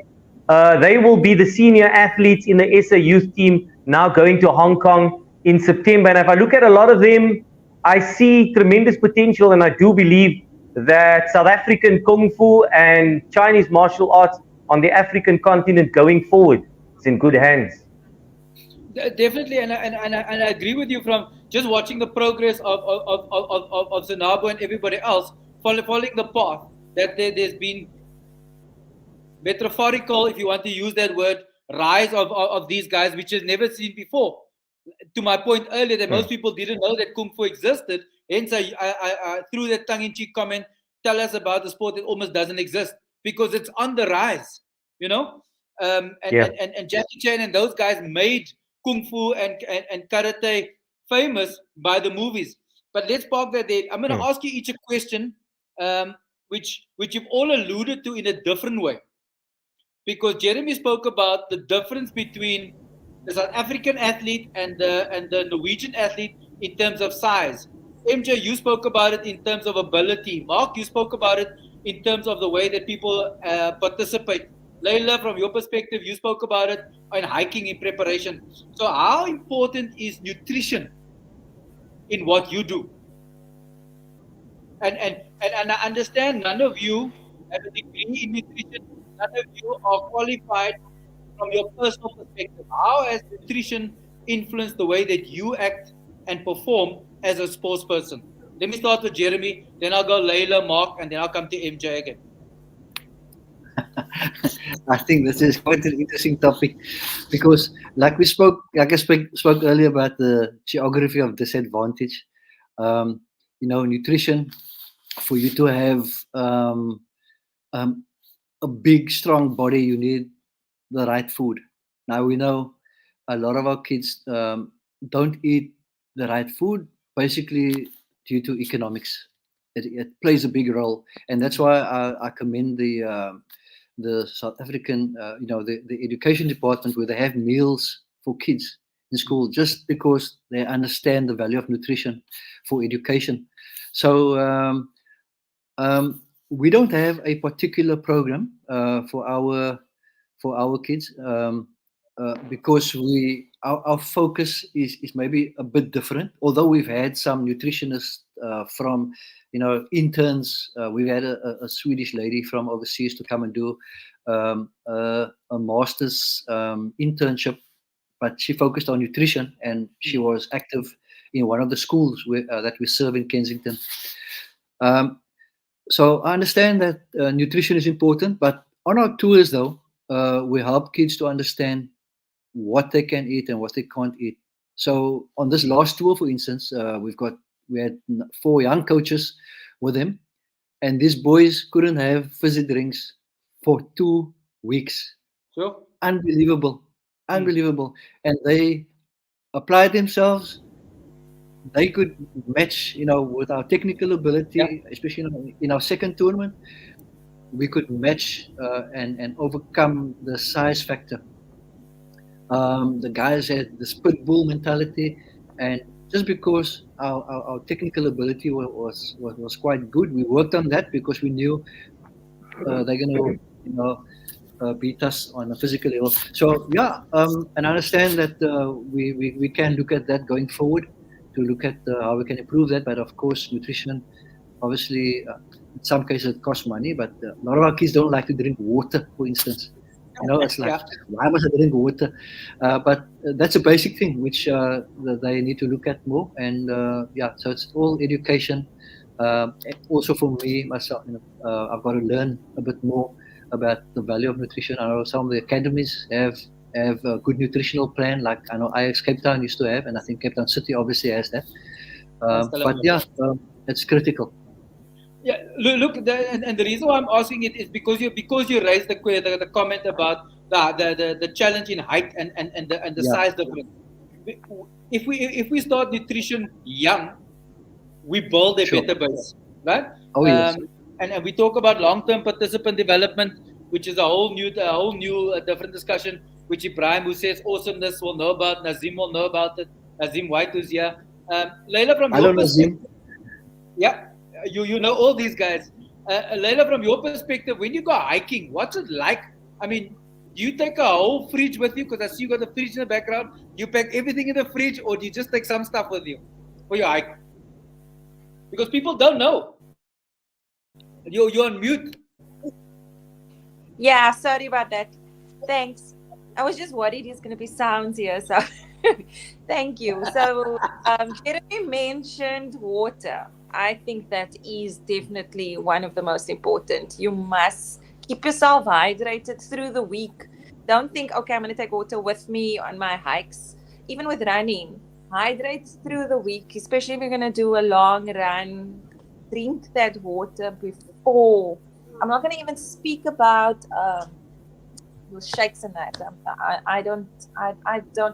They will be the senior athletes in the SA youth team, now going to Hong Kong in September. And if I look at a lot of them, I see tremendous potential, and I do believe that South African Kung Fu and Chinese martial arts on the African continent going forward is in good hands. Definitely, and I agree with you from just watching the progress of Zenabo and everybody else following the path that there's been metaphorical, if you want to use that word, rise of these guys, which is never seen before. To my point earlier, that most people didn't know that Kung Fu existed. Hence, I threw that tongue-in-cheek comment, tell us about the sport that almost doesn't exist, because it's on the rise, you know? And Jackie Chan and those guys made Kung Fu and Karate famous by the movies. But let's park that there. I'm going to ask you each a question, which you've all alluded to in a different way. Because Jeremy spoke about the difference between the South African athlete and the Norwegian athlete in terms of size. MJ, you spoke about it in terms of ability. Mark, you spoke about it in terms of the way that people participate. Laila, from your perspective, you spoke about it on hiking in preparation. So how important is nutrition in what you do? And I understand none of you have a degree in nutrition. None of you are qualified from your personal perspective. How has nutrition influenced the way that you act and perform as a sports person? Let me start with Jeremy, then I'll go Laila, Mark, and then I'll come to MJ again. I think this is quite an interesting topic, because like I spoke earlier about the geography of disadvantage. Nutrition, for you to have a big, strong body, you need the right food. Now we know a lot of our kids don't eat the right food, basically due to economics. It plays a big role, and that's why I commend the South African, the education department, where they have meals for kids in school, just because they understand the value of nutrition for education. So we don't have a particular program for our kids, because our focus is maybe a bit different. Although we've had some nutritionists from interns, we've had a Swedish lady from overseas to come and do a master's internship, but she focused on nutrition, and she was active in one of the schools that we serve in Kensington. So I understand that nutrition is important, but on our tours, though, we help kids to understand what they can eat and what they can't eat. So on this last tour, for instance, we had 4 young coaches with them, and these boys couldn't have fizzy drinks for 2 weeks. Sure. Unbelievable. And they applied themselves. They could match, with our technical ability, especially in our second tournament. We could match and overcome the size factor. The guys had the spit bull mentality, and just because our technical ability was quite good, we worked on that, because we knew they're going to beat us on a physical level. So and I understand that we can look at that going forward, to look at how we can improve that. But of course, nutrition, obviously, in some cases it costs money, but a lot of our kids don't like to drink water, for instance. It's like, why must I drink water? But that's a basic thing which they need to look at more. And so it's all education. Also for me, myself, I've got to learn a bit more about the value of nutrition. I know some of the academies have a good nutritional plan, like I know Ajax Cape Town used to have, and I think Cape Town City obviously has that. But it's critical. Yeah, look, and the reason why I'm asking it is because you raised the comment about the challenge in height and the size difference. If we start nutrition young, we build a better base. right? Oh, yes. And we talk about long-term participant development, which is a whole new different discussion, which Ibrahim, who says awesomeness, will know about. Nazim will know about it. Nazim White, who's here. Laila, from Hello, your perspective, Nazim. yeah, you know all these guys. Laila, from your perspective, when you go hiking, what's it like? I mean, do you take a whole fridge with you? Because I see you got the fridge in the background. You pack everything in the fridge, or do you just take some stuff with you for your hike? Because people don't know. You're on mute. Yeah, sorry about that. Thanks. I was just worried there's going to be sounds here, so thank you. So, Jeremy mentioned water. I think that is definitely one of the most important. You must keep yourself hydrated through the week. Don't think, okay, I'm going to take water with me on my hikes. Even with running, hydrate through the week, especially if you're going to do a long run. Drink that water before. I'm not going to even speak about your shakes and that. I don't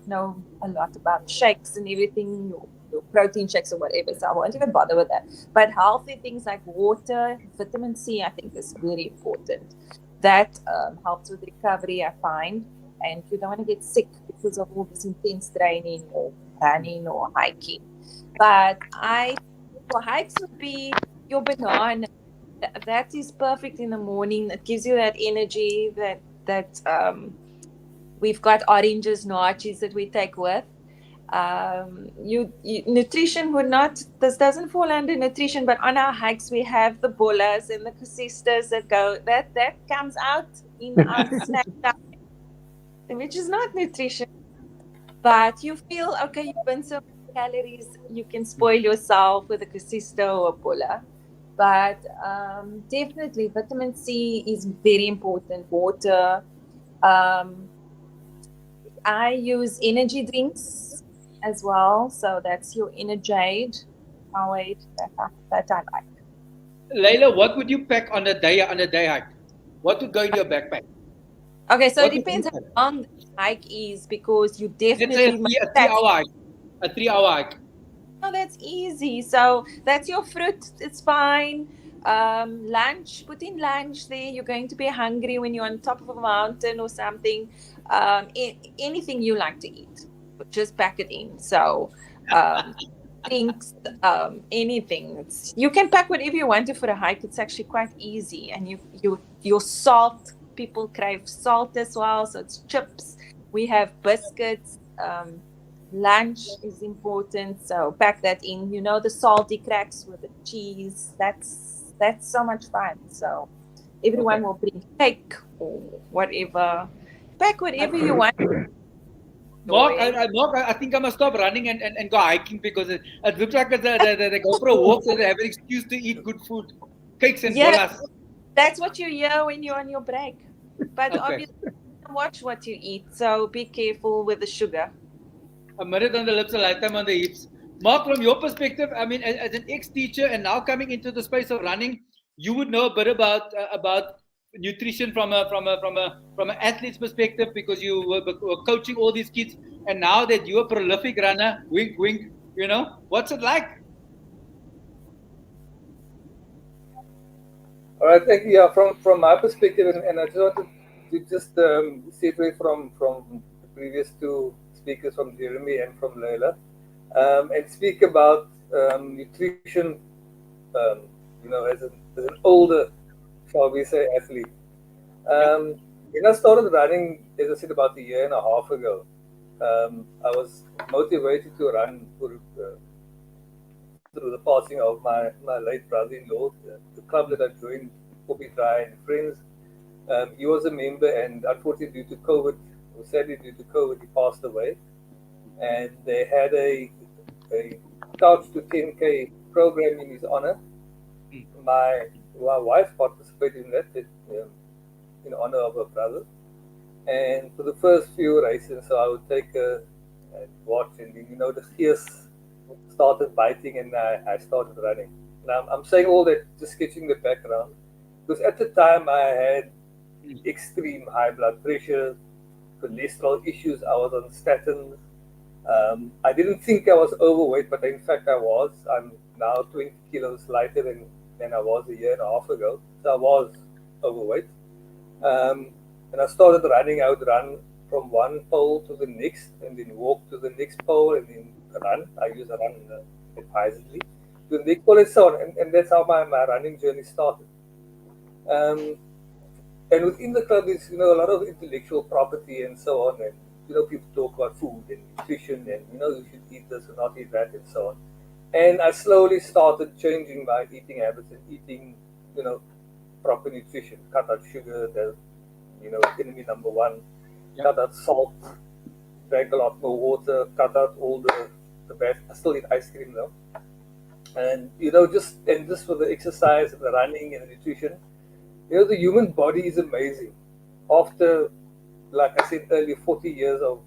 know a lot about shakes and everything, your protein shakes or whatever, so I won't even bother with that. But healthy things like water, vitamin C, I think is very important. That helps with recovery, I find. And you don't want to get sick because of all this intense training or running or hiking. But for hikes would be your banana. That is perfect in the morning. It gives you that energy that we've got oranges, noaches that we take with. Nutrition would not. This doesn't fall under nutrition, but on our hikes we have the bolas and the kusistas that go. That comes out in our snack time, which is not nutrition. But you feel okay. You burn some calories. You can spoil yourself with a kusista or a bola. But definitely vitamin C is very important. Water. I use energy drinks as well. So that's your Energade, Powerade, that I like. Laila, what would you pack on a day hike? What would go in your backpack? Okay, so What it depends would how long the hike is, because you Let's say definitely a 3-hour hike. A 3-hour hike. Oh, that's easy. So that's your fruit. It's fine. Lunch, put in lunch there. You're going to be hungry when you're on top of a mountain or something. Anything you like to eat, just pack it in. So drinks, anything. You can pack whatever you want to for a hike. It's actually quite easy. And your salt. People crave salt as well. So it's chips. We have biscuits. Lunch is important, so pack that in. You know, the salty cracks with the cheese. That's so much fun. So everyone will bring cake or whatever. Pack whatever you want. Mark, I think I must stop running and go hiking, because it looks like they go for a walk, so they have an excuse to eat good food, cakes and bolas. That's what you hear when you're on your break. But obviously, watch what you eat. So be careful with the sugar. A minute on the lips, a lifetime on the hips. Mark, from your perspective, I mean, as an ex-teacher and now coming into the space of running, you would know a bit about nutrition from an athlete's perspective, because you were coaching all these kids, and now that you're a prolific runner, wink, wink, you know, what's it like? All right, thank you. Yeah, from my perspective, and I just wanted to just segue from the previous two speakers, from Jeremy and from Laila, and speak about nutrition, as an older, shall we say, athlete. When I started running, as I said, about a year and a half ago, I was motivated to run through the passing of my late brother-in-law, the club that I joined, Poppy Dry and Friends. He was a member, and unfortunately, sadly due to COVID, he passed away. And they had a couch to 10K program in his honor. My wife participated in that in honor of her brother. And for the first few races, so I would take her and watch, and the ears started biting, and I started running. Now I'm saying all that, just sketching the background, because at the time I had extreme high blood pressure, cholesterol issues. I was on statins. I didn't think I was overweight, but in fact I was. I'm now 20 kilos lighter than than I was a year and a half ago. So I was overweight. And I started running. I would run from one pole to the next, and then walk to the next pole, and then run. I use a run advisedly to the next pole, and so on. And that's how my running journey started. And within the club is, a lot of intellectual property and so on. And, people talk about food and nutrition and, you should eat this and not eat that and so on. And I slowly started changing my eating habits and eating, proper nutrition. Cut out sugar, the, enemy number one. Yeah. Cut out salt, drank a lot more water, cut out all the bad. I still eat ice cream though. And, just for the exercise and the running and the nutrition, the human body is amazing. After, like I said earlier, 40 years of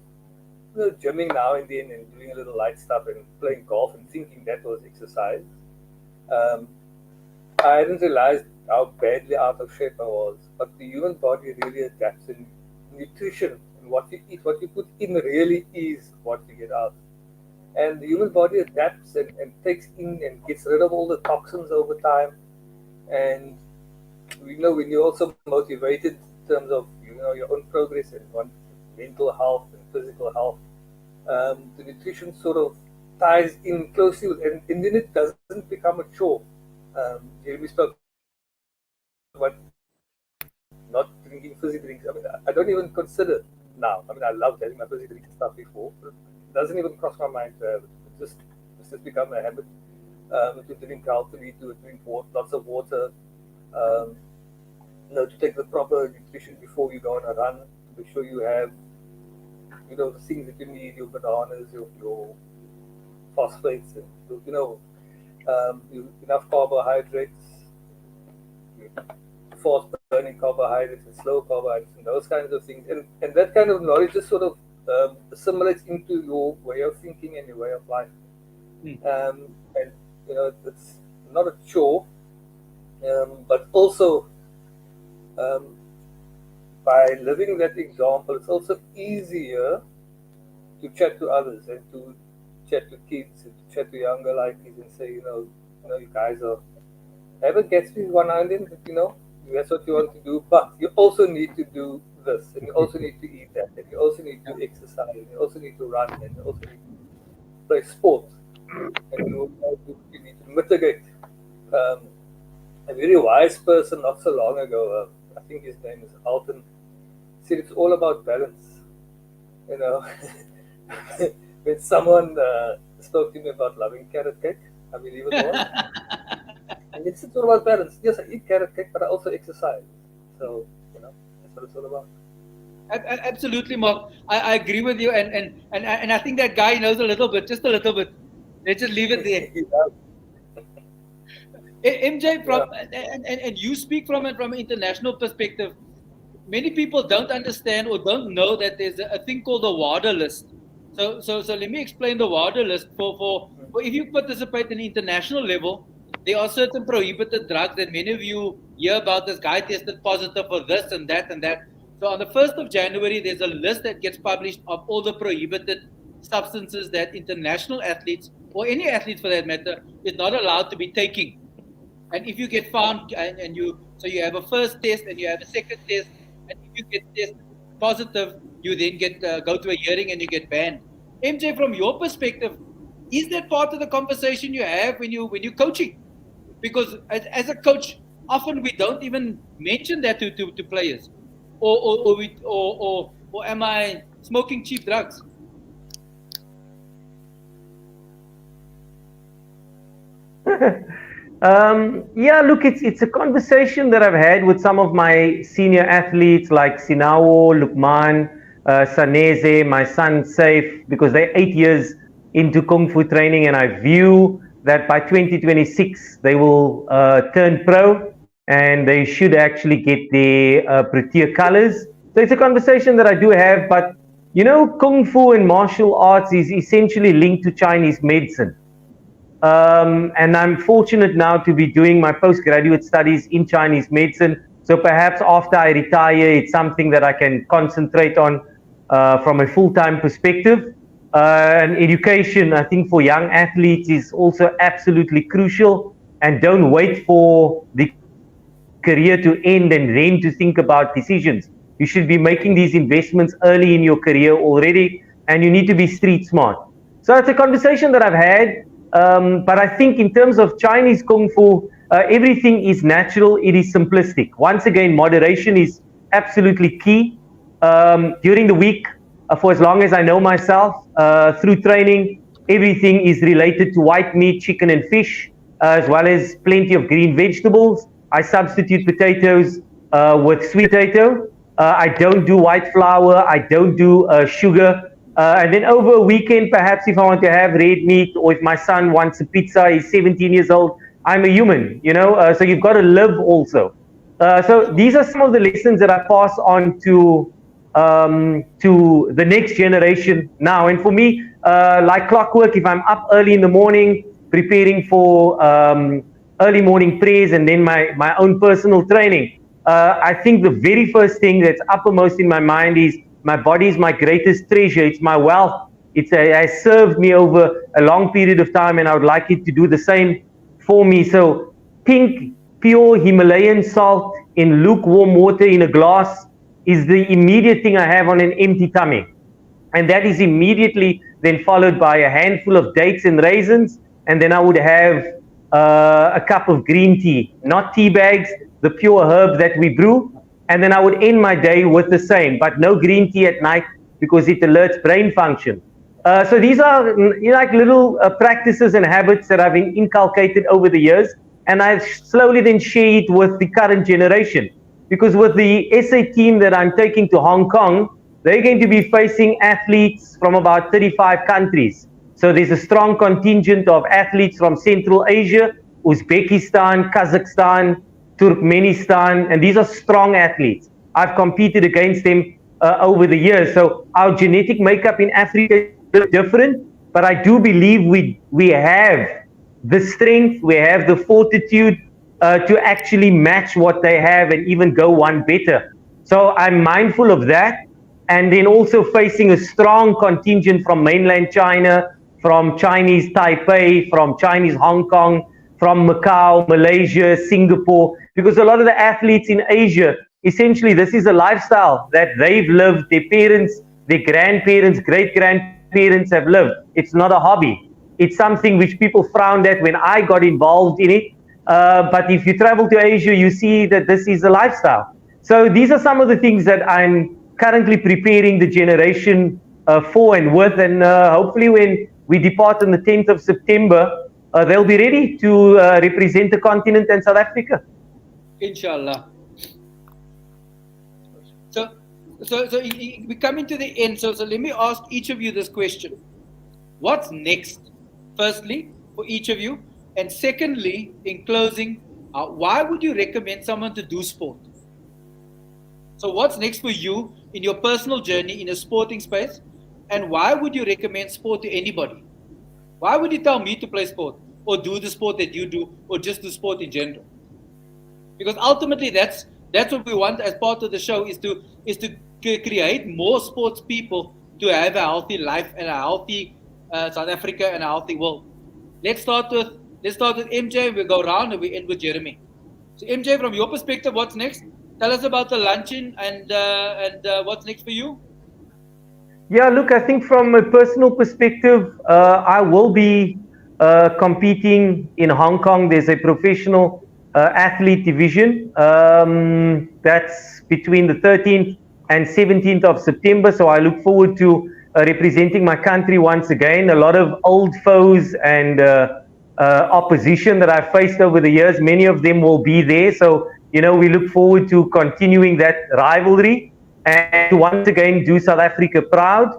gymming now and then and doing a little light stuff and playing golf and thinking that was exercise, I hadn't realized how badly out of shape I was. But the human body really adapts, and nutrition and what you eat, what you put in really is what you get out. And the human body adapts and takes in and gets rid of all the toxins over time. And when you're also motivated in terms of your own progress and mental health and physical health, the nutrition sort of ties in closely with, and then it doesn't become a chore. Jeremy spoke about not drinking fizzy drinks. I mean, I don't even consider now. I mean, I loved having my fizzy drinks and stuff before, but it doesn't even cross my mind to have it. It's just become a habit to drink healthily, to drink lots of water. To take the proper nutrition before you go on a run, to make sure you have, the things that you need, your bananas, your phosphates, and, enough carbohydrates, fast burning carbohydrates and slow carbohydrates, and those kinds of things. And that kind of knowledge just sort of assimilates into your way of thinking and your way of life. And, it's not a chore, but also, by living that example, it's also easier to chat to others and to chat to kids and to chat to younger likeys and say, you guys have a Gatsby one now and then, that's what you want to do, but you also need to do this, and you also need to eat that, and you also need to exercise, and you also need to run, and you also need to play sport, and you need to mitigate. A very wise person not so long ago, I think his name is Alton, said it's all about balance. When someone spoke to me about loving carrot cake, I believe it was, and it's all about balance. Yes, I eat carrot cake, but I also exercise. So, that's what it's all about. Absolutely, Mark. I agree with you, and I think that guy knows a little bit, just a little bit. Let's just leave it there. MJ, and you speak from an international perspective. Many people don't understand or don't know that there's a thing called the WADA list. So let me explain the WADA list. For if you participate in international level, there are certain prohibited drugs that many of you hear about. This guy tested positive for this and that and that. So on the 1st of January, there's a list that gets published of all the prohibited substances that international athletes, or any athletes for that matter, is not allowed to be taking. And if you get found, and you have a first test and you have a second test, and if you get tested positive, you then go to a hearing and you get banned. MJ, from your perspective, is that part of the conversation you have when you're coaching? Because as a coach, often we don't even mention that to players, or am I smoking cheap drugs? Look, it's a conversation that I've had with some of my senior athletes like Sinawo, Lukman, Saneze, my son Saif, because they're 8 years into Kung Fu training, and I view that by 2026 they will turn pro, and they should actually get their Protea colors. So it's a conversation that I do have, but Kung Fu and martial arts is essentially linked to Chinese medicine. And I'm fortunate now to be doing my postgraduate studies in Chinese medicine. So perhaps after I retire, it's something that I can concentrate on from a full-time perspective. And education, I think, for young athletes is also absolutely crucial. and don't wait for the career to end and then to think about decisions. You should be making these investments early in your career already, and you need to be street smart. So it's a conversation that I've had, but I think in terms of Chinese Kung Fu, everything is natural, it is simplistic. Once again, moderation is absolutely key. During the week, for as long as I know myself, through training, everything is related to white meat, chicken and fish, as well as plenty of green vegetables. I substitute potatoes with sweet potato. I don't do white flour. I don't do sugar. And then over a weekend, perhaps if I want to have red meat, or if my son wants a pizza, he's 17 years old, I'm a human, so you've got to live also. So these are some of the lessons that I pass on to the next generation now. And for me, like clockwork, if I'm up early in the morning, preparing for early morning prayers and then my own personal training, I think the very first thing that's uppermost in my mind is my body is my greatest treasure. It's my wealth. It has served me over a long period of time, and I would like it to do the same for me. So pink, pure Himalayan salt in lukewarm water in a glass is the immediate thing I have on an empty tummy. And that is immediately then followed by a handful of dates and raisins. And then I would have a cup of green tea, not tea bags, the pure herb that we brew. And then I would end my day with the same, but no green tea at night because it alerts brain function. So these are like little practices and habits that I've inculcated over the years. And I slowly then share it with the current generation. Because with the SA team that I'm taking to Hong Kong, they're going to be facing athletes from about 35 countries. So there's a strong contingent of athletes from Central Asia, Uzbekistan, Kazakhstan, Turkmenistan, and these are strong athletes. I've competed against them over the years. So our genetic makeup in Africa is different, but I do believe we have the strength, we have the fortitude to actually match what they have and even go one better. So I'm mindful of that. And then also facing a strong contingent from mainland China, from Chinese Taipei, from Chinese Hong Kong, from Macau, Malaysia, Singapore, because a lot of the athletes in Asia, essentially this is a lifestyle that they've lived, their parents, their grandparents, great-grandparents have lived. It's not a hobby. It's something which people frowned at when I got involved in it. But if you travel to Asia, you see that this is a lifestyle. So these are some of the things that I'm currently preparing the generation for and with. And hopefully when we depart on the 10th of September, they'll be ready to represent the continent and South Africa. Inshallah. So we're coming to the end. So let me ask each of you this question. What's next? Firstly, for each of you. And secondly, in closing, why would you recommend someone to do sport? So what's next for you in your personal journey in a sporting space? And why would you recommend sport to anybody? Why would you tell me to play sport or do the sport that you do or just do sport in general? Because ultimately that's what we want as part of the show is to create more sports people to have a healthy life and a healthy South Africa and a healthy world. Let's start with MJ. We'll go around and we end with Jeremy. So MJ, from your perspective, what's next? Tell us about the luncheon and what's next for you. Yeah, look, I think from a personal perspective, I will be competing in Hong Kong. There's a professional athlete division that's between the 13th and 17th of September. So I look forward to representing my country once again. A lot of old foes and opposition that I've faced over the years, many of them will be there. So, we look forward to continuing that rivalry and to once again do South Africa proud.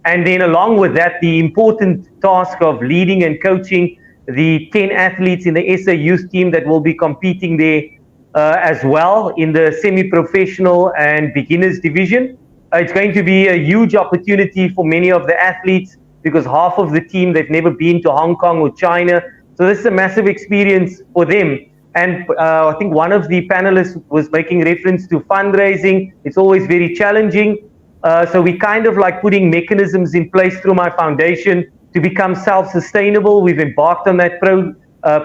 And then along with that, the important task of leading and coaching the 10 athletes in the SA youth team that will be competing there as well in the semi-professional and beginners division. It's going to be a huge opportunity for many of the athletes because half of the team, they've never been to Hong Kong or China. So this is a massive experience for them. And I think one of the panelists was making reference to fundraising. It's always very challenging. So we kind of like putting mechanisms in place through my foundation to become self-sustainable. We've embarked on that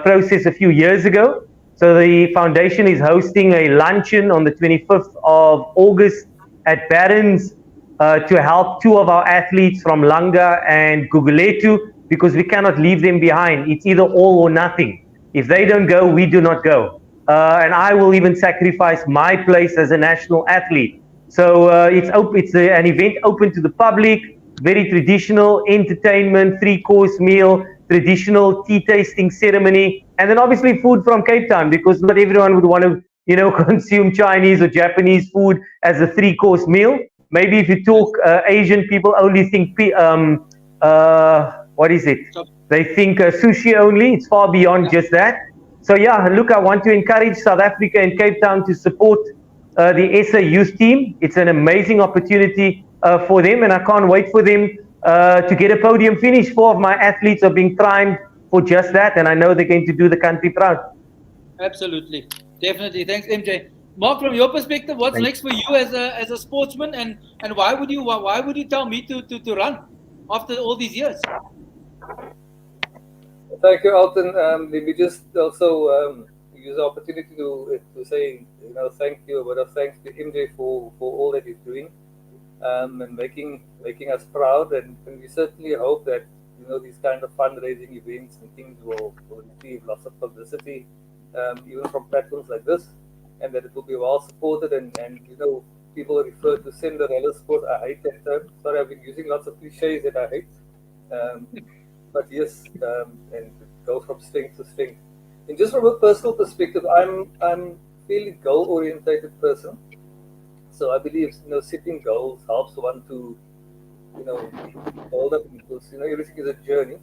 process a few years ago. So the foundation is hosting a luncheon on the 25th of August at Barron's to help two of our athletes from Langa and Guguletu, because we cannot leave them behind. It's either all or nothing. If they don't go, we do not go. And I will even sacrifice my place as a national athlete. So it's an event open to the public, very traditional entertainment, 3-course meal, traditional tea tasting ceremony, and then obviously food from Cape Town, because not everyone would want to, consume Chinese or Japanese food as a 3-course meal. Maybe if you talk Asian, people only think what is it? They think sushi only. It's far beyond just that. So yeah, look, I want to encourage South Africa and Cape Town to support the SA youth team. It's an amazing opportunity for them, and I can't wait for them to get a podium finish. 4 of my athletes are being primed for just that, and I know they're going to do the country proud. Absolutely, definitely. Thanks, MJ. Mark, from your perspective, what's next for you as a sportsman, and why would you tell me to run after all these years? Thank you, Alton. Let me just also use the opportunity to say, thank you, a word of thanks to MJ for all that he's doing, and making us proud. And we certainly hope that these kind of fundraising events and things will receive lots of publicity, even from platforms like this, and that it will be well supported. And people refer to Cinderella sport. I hate that term. Sorry, I've been using lots of cliches that I hate. But yes, and go from strength to strength. And just from a personal perspective, I'm fairly goal-orientated person. So I believe setting goals helps one to hold up, because everything is a journey.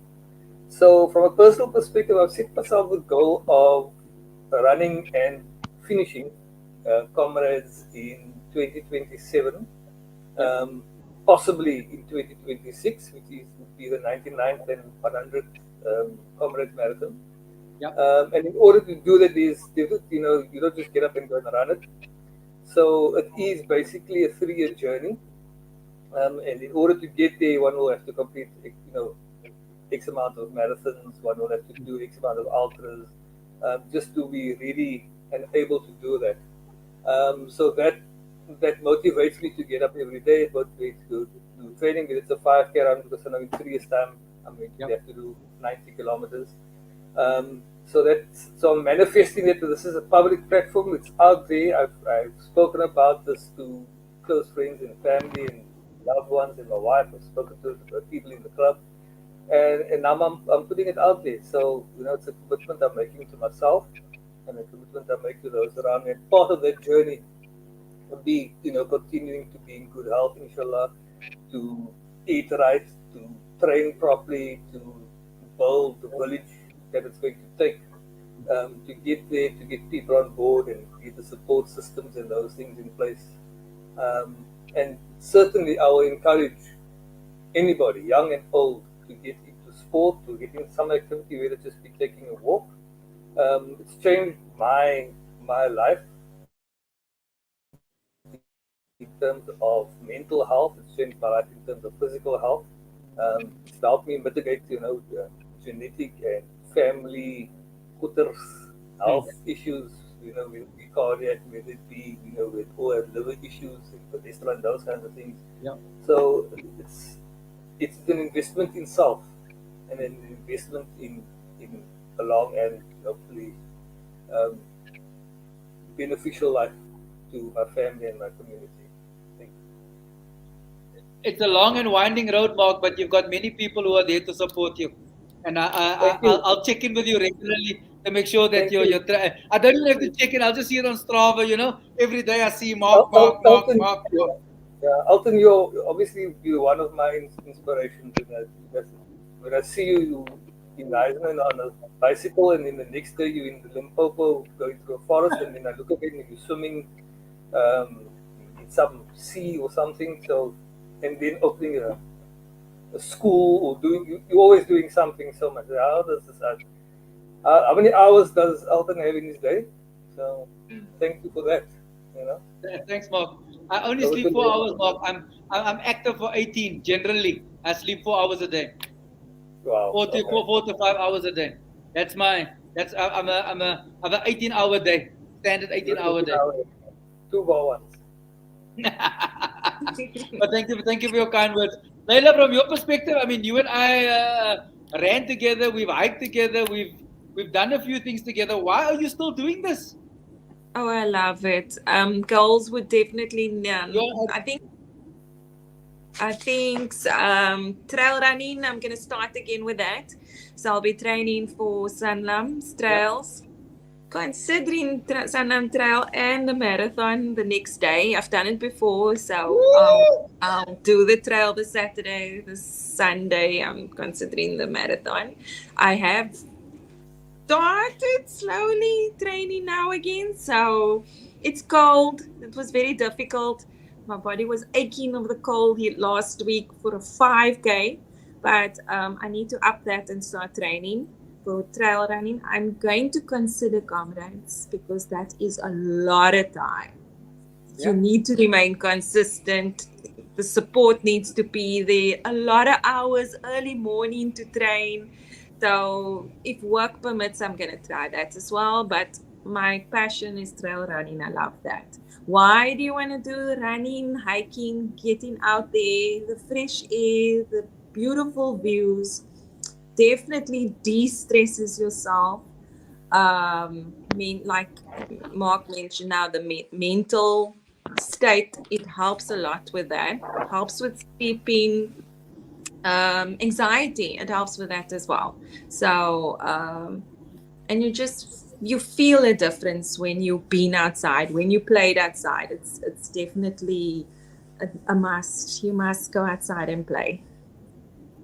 So from a personal perspective, I've set myself the goal of running and finishing Comrades in 2027. Possibly in 2026, which would be the 99th and 100th Comrades Marathon. Yep. And in order to do that, you don't just get up and go and run it. So it is basically a 3-year journey. And in order to get there, one will have to complete, X amount of marathons. One will have to do X amount of ultras, just to be ready and able to do that. So that motivates me to get up every day. It motivates to do training. It's a 5K run, because I know in 3 years' time I'm going to have to do 90 kilometers. So I'm manifesting it. This is a public platform. It's out there. I've spoken about this to close friends and family and loved ones and my wife. I've spoken to people in the club, and now I'm putting it out there. So it's a commitment I'm making to myself, and a commitment I make to those around me. And part of that journey will be, continuing to be in good health, inshallah, to eat right, to train properly, to build the village that it's going to take to get there, to get people on board and get the support systems and those things in place. And certainly I will encourage anybody, young and old, to get into sport, to get in some activity, whether it's just be taking a walk. It's changed my life in terms of mental health. It's changed my life in terms of physical health. It's helped me mitigate, genetic and family health issues, whether it be cardiac, whether it be, with all liver issues, cholesterol, and those kinds of things. Yeah. So it's an investment in self, and an investment in a long and hopefully beneficial life to my family and my community. It's a long and winding road, Mark, but you've got many people who are there to support you. And I'll check in with you regularly to make sure that you're I don't even have to check in. I'll just see it on Strava, Every day I see Mark. Yeah, Alton, you're one of my inspirations. When I see you in Iceland on a bicycle, and then the next day you're in the Limpopo going through a forest, and then I look again and you're swimming in some sea or something. So, and then opening a school, or you're always doing something so much. How many hours does Alton have in his day? So thank you for that. Thanks, Mark. I only sleep 4 hours, Mark. I'm active for 18 generally. I sleep 4 hours a day. Wow. 4 to 5 hours a day. That's my That's I'm an 18-hour day, standard 18-hour day. 2 by 1. But thank you for your kind words, Laila. From your perspective, I mean, you and I ran together, we've hiked together, we've done a few things together. Why are you still doing this? Oh, I love it. Goals would definitely none. I think trail running, I'm going to start again with that. So I'll be training for Sanlam's trails, considering Sanlam Trail and the marathon the next day. I've done it before, so I'll do the trail the Saturday, the Sunday. I'm considering the marathon. I have started slowly training now again, so it's cold. It was very difficult. My body was aching of the cold last week for a 5K, but I need to up that and start training for trail running. I'm going to consider comrades because that is a lot of time. You need to remain consistent. The support needs to be there. A lot of hours early morning to train. So if work permits, I'm going to try that as well. But my passion is trail running. I love that. Why do you want to do running, hiking, getting out there, the fresh air, the beautiful views? Definitely de-stresses yourself. Like Mark mentioned now, the mental state, it helps a lot with that. Helps with sleeping, anxiety, it helps with that as well. So, and you feel a difference when you've been outside, when you played outside. It's definitely a must. You must go outside and play.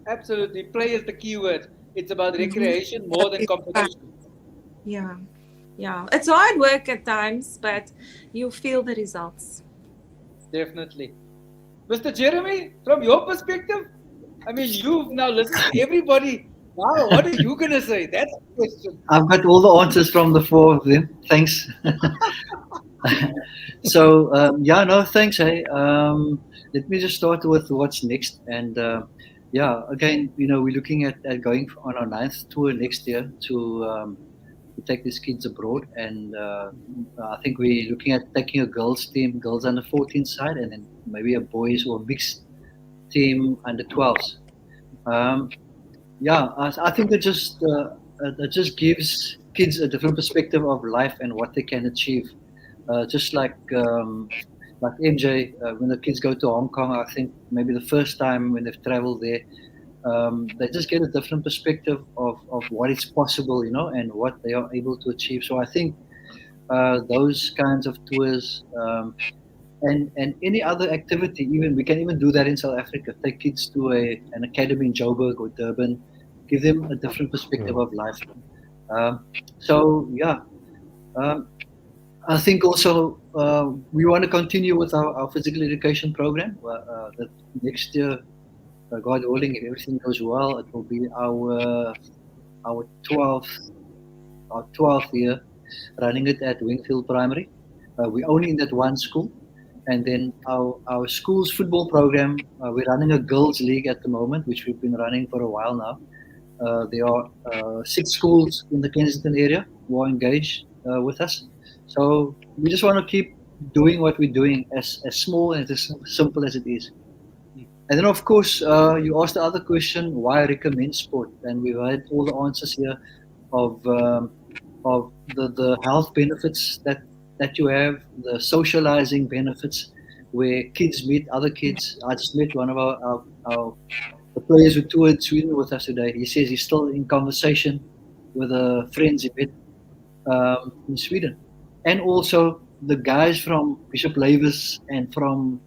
Absolutely. Play is the key word. It's about recreation more than competition. Yeah. It's hard work at times, but you feel the results. Definitely. Mr. Jeremy, from your perspective, I mean, you've now listened to everybody. Wow, what are you going to say? That's the question. I've got all the answers from the 4 of them. Thanks. So, thanks. Hey, let me just start with what's next. And again, we're looking at going on our 9th tour next year to take these kids abroad. And I think we're looking at taking a girls team, girls under 14 side, and then maybe a boys or mixed team under 12s. I think it just gives kids a different perspective of life and what they can achieve. Just like MJ, when the kids go to Hong Kong, I think maybe the first time when they've traveled there, they just get a different perspective of what is possible, and what they are able to achieve. So I think those kinds of tours and any other activity, we can even do that in South Africa. Take kids to an academy in Joburg or Durban, give them a different perspective of life. I think also we want to continue with our physical education program. That next year, God willing, if everything goes well, it will be our 12th year running it at Wingfield Primary. We're only in that one school. And then our school's football program, we're running a girls' league at the moment, which we've been running for a while now. There are 6 schools in the Kensington area who are engaged with us. So we just want to keep doing what we're doing, as small and as simple as it is. And then, of course, you asked the other question, why recommend sport? And we've had all the answers here of the health benefits that you have, the socializing benefits, where kids meet other kids. I just met one of the players who toured Sweden with us today. He says he's still in conversation with friends he met in Sweden. And also the guys from Bishop Lavis and from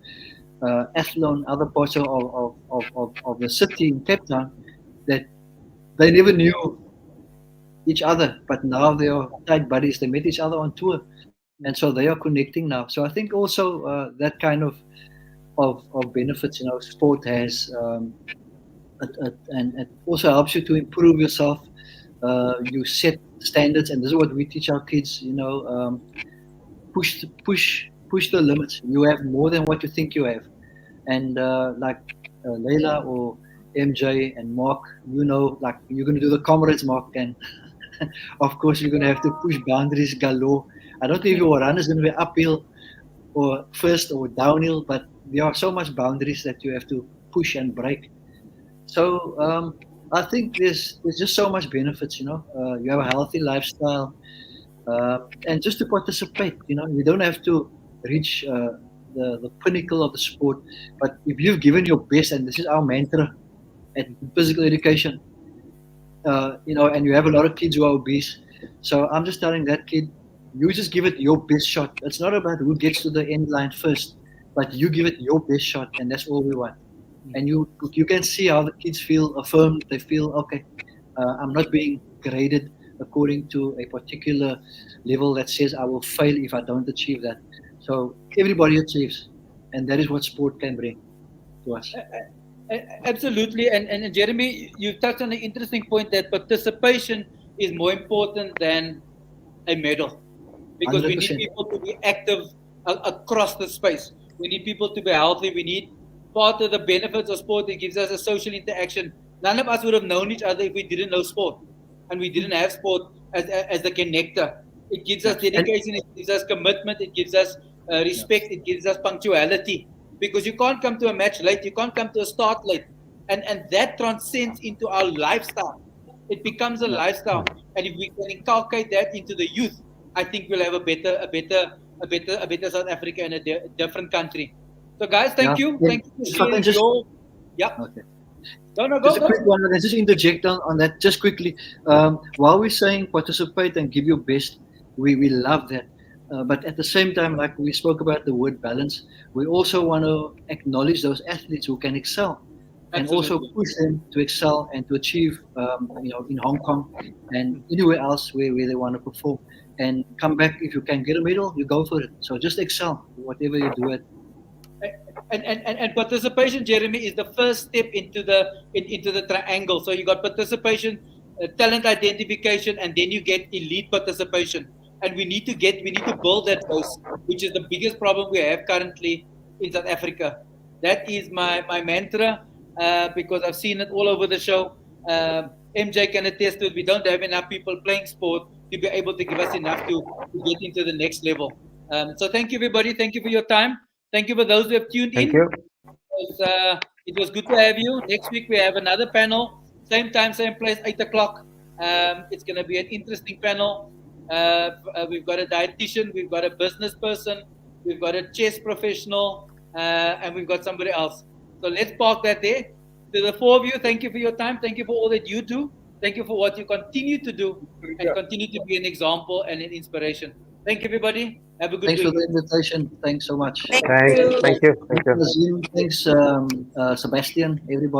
Athlone, other parts of the city in Cape Town, that they never knew each other, but now they are tight buddies. They met each other on tour. And so they are connecting now. So I think also that kind of benefits, sport has, and it also helps you to improve yourself. You set standards, and this is what we teach our kids. Push the limits. You have more than what you think you have, and like Laila or MJ and Mark, like you're going to do the comrades, Mark, and of course, you're going to have to push boundaries galore. I don't know if your run is going to be uphill or first or downhill, but there are so much boundaries that you have to push and break. So I think there's just so much benefits. You have a healthy lifestyle, and just to participate. You don't have to reach the pinnacle of the sport, but if you've given your best, and this is our mantra at physical education, and you have a lot of kids who are obese. So I'm just telling that kid, you just give it your best shot. It's not about who gets to the end line first, but you give it your best shot, and that's all we want. And you can see how the kids feel affirmed. They feel, okay, I'm not being graded according to a particular level that says I will fail if I don't achieve that. So everybody achieves, and that is what sport can bring to us. Absolutely, and Jeremy, you touched on an interesting point that participation is more important than a medal, because 100%. We need people to be active across the space. We need people to be healthy. We need part of the benefits of sport. It gives us a social interaction. None of us would have known each other if we didn't know sport, and we didn't have sport as the connector. It gives us dedication. It gives us commitment. It gives us respect. It gives us punctuality. Because you can't come to a match late, you can't come to a start late, and that transcends into our lifestyle. It becomes a lifestyle, and if we can inculcate that into the youth, I think we'll have a better South Africa and a different country. So, guys, thank you for sharing your. Yeah. Okay. No, go. A quick one. Let's just interject on that just quickly. While we're saying participate and give your best, we love that. But at the same time, like we spoke about the word balance, we also want to acknowledge those athletes who can excel. Absolutely. And also push them to excel and to achieve, in Hong Kong and anywhere else where they want to perform. And come back, if you can get a medal, you go for it. So just excel, whatever you do it. And participation, Jeremy, is the first step into the triangle. So you got participation, talent identification, and then you get elite participation. And we need to build that base, which is the biggest problem we have currently in South Africa. That is my mantra, because I've seen it all over the show. MJ can attest to it. We don't have enough people playing sport to be able to give us enough to get into the next level. So thank you, everybody. Thank you for your time. Thank you for those who have tuned in. Thank you. It was good to have you. Next week we have another panel. Same time, same place, 8 o'clock. It's going to be an interesting panel. We've got a dietitian, we've got a business person, we've got a chess professional, and we've got somebody else. So let's park that there. To the four of you, thank you for your time. Thank you for all that you do. Thank you for what you continue to do and continue to be an example and an inspiration. Thank you, everybody. Have a good Thanks week. for the invitation. Thanks so much. Thank you. Thanks, Sebastian, everybody.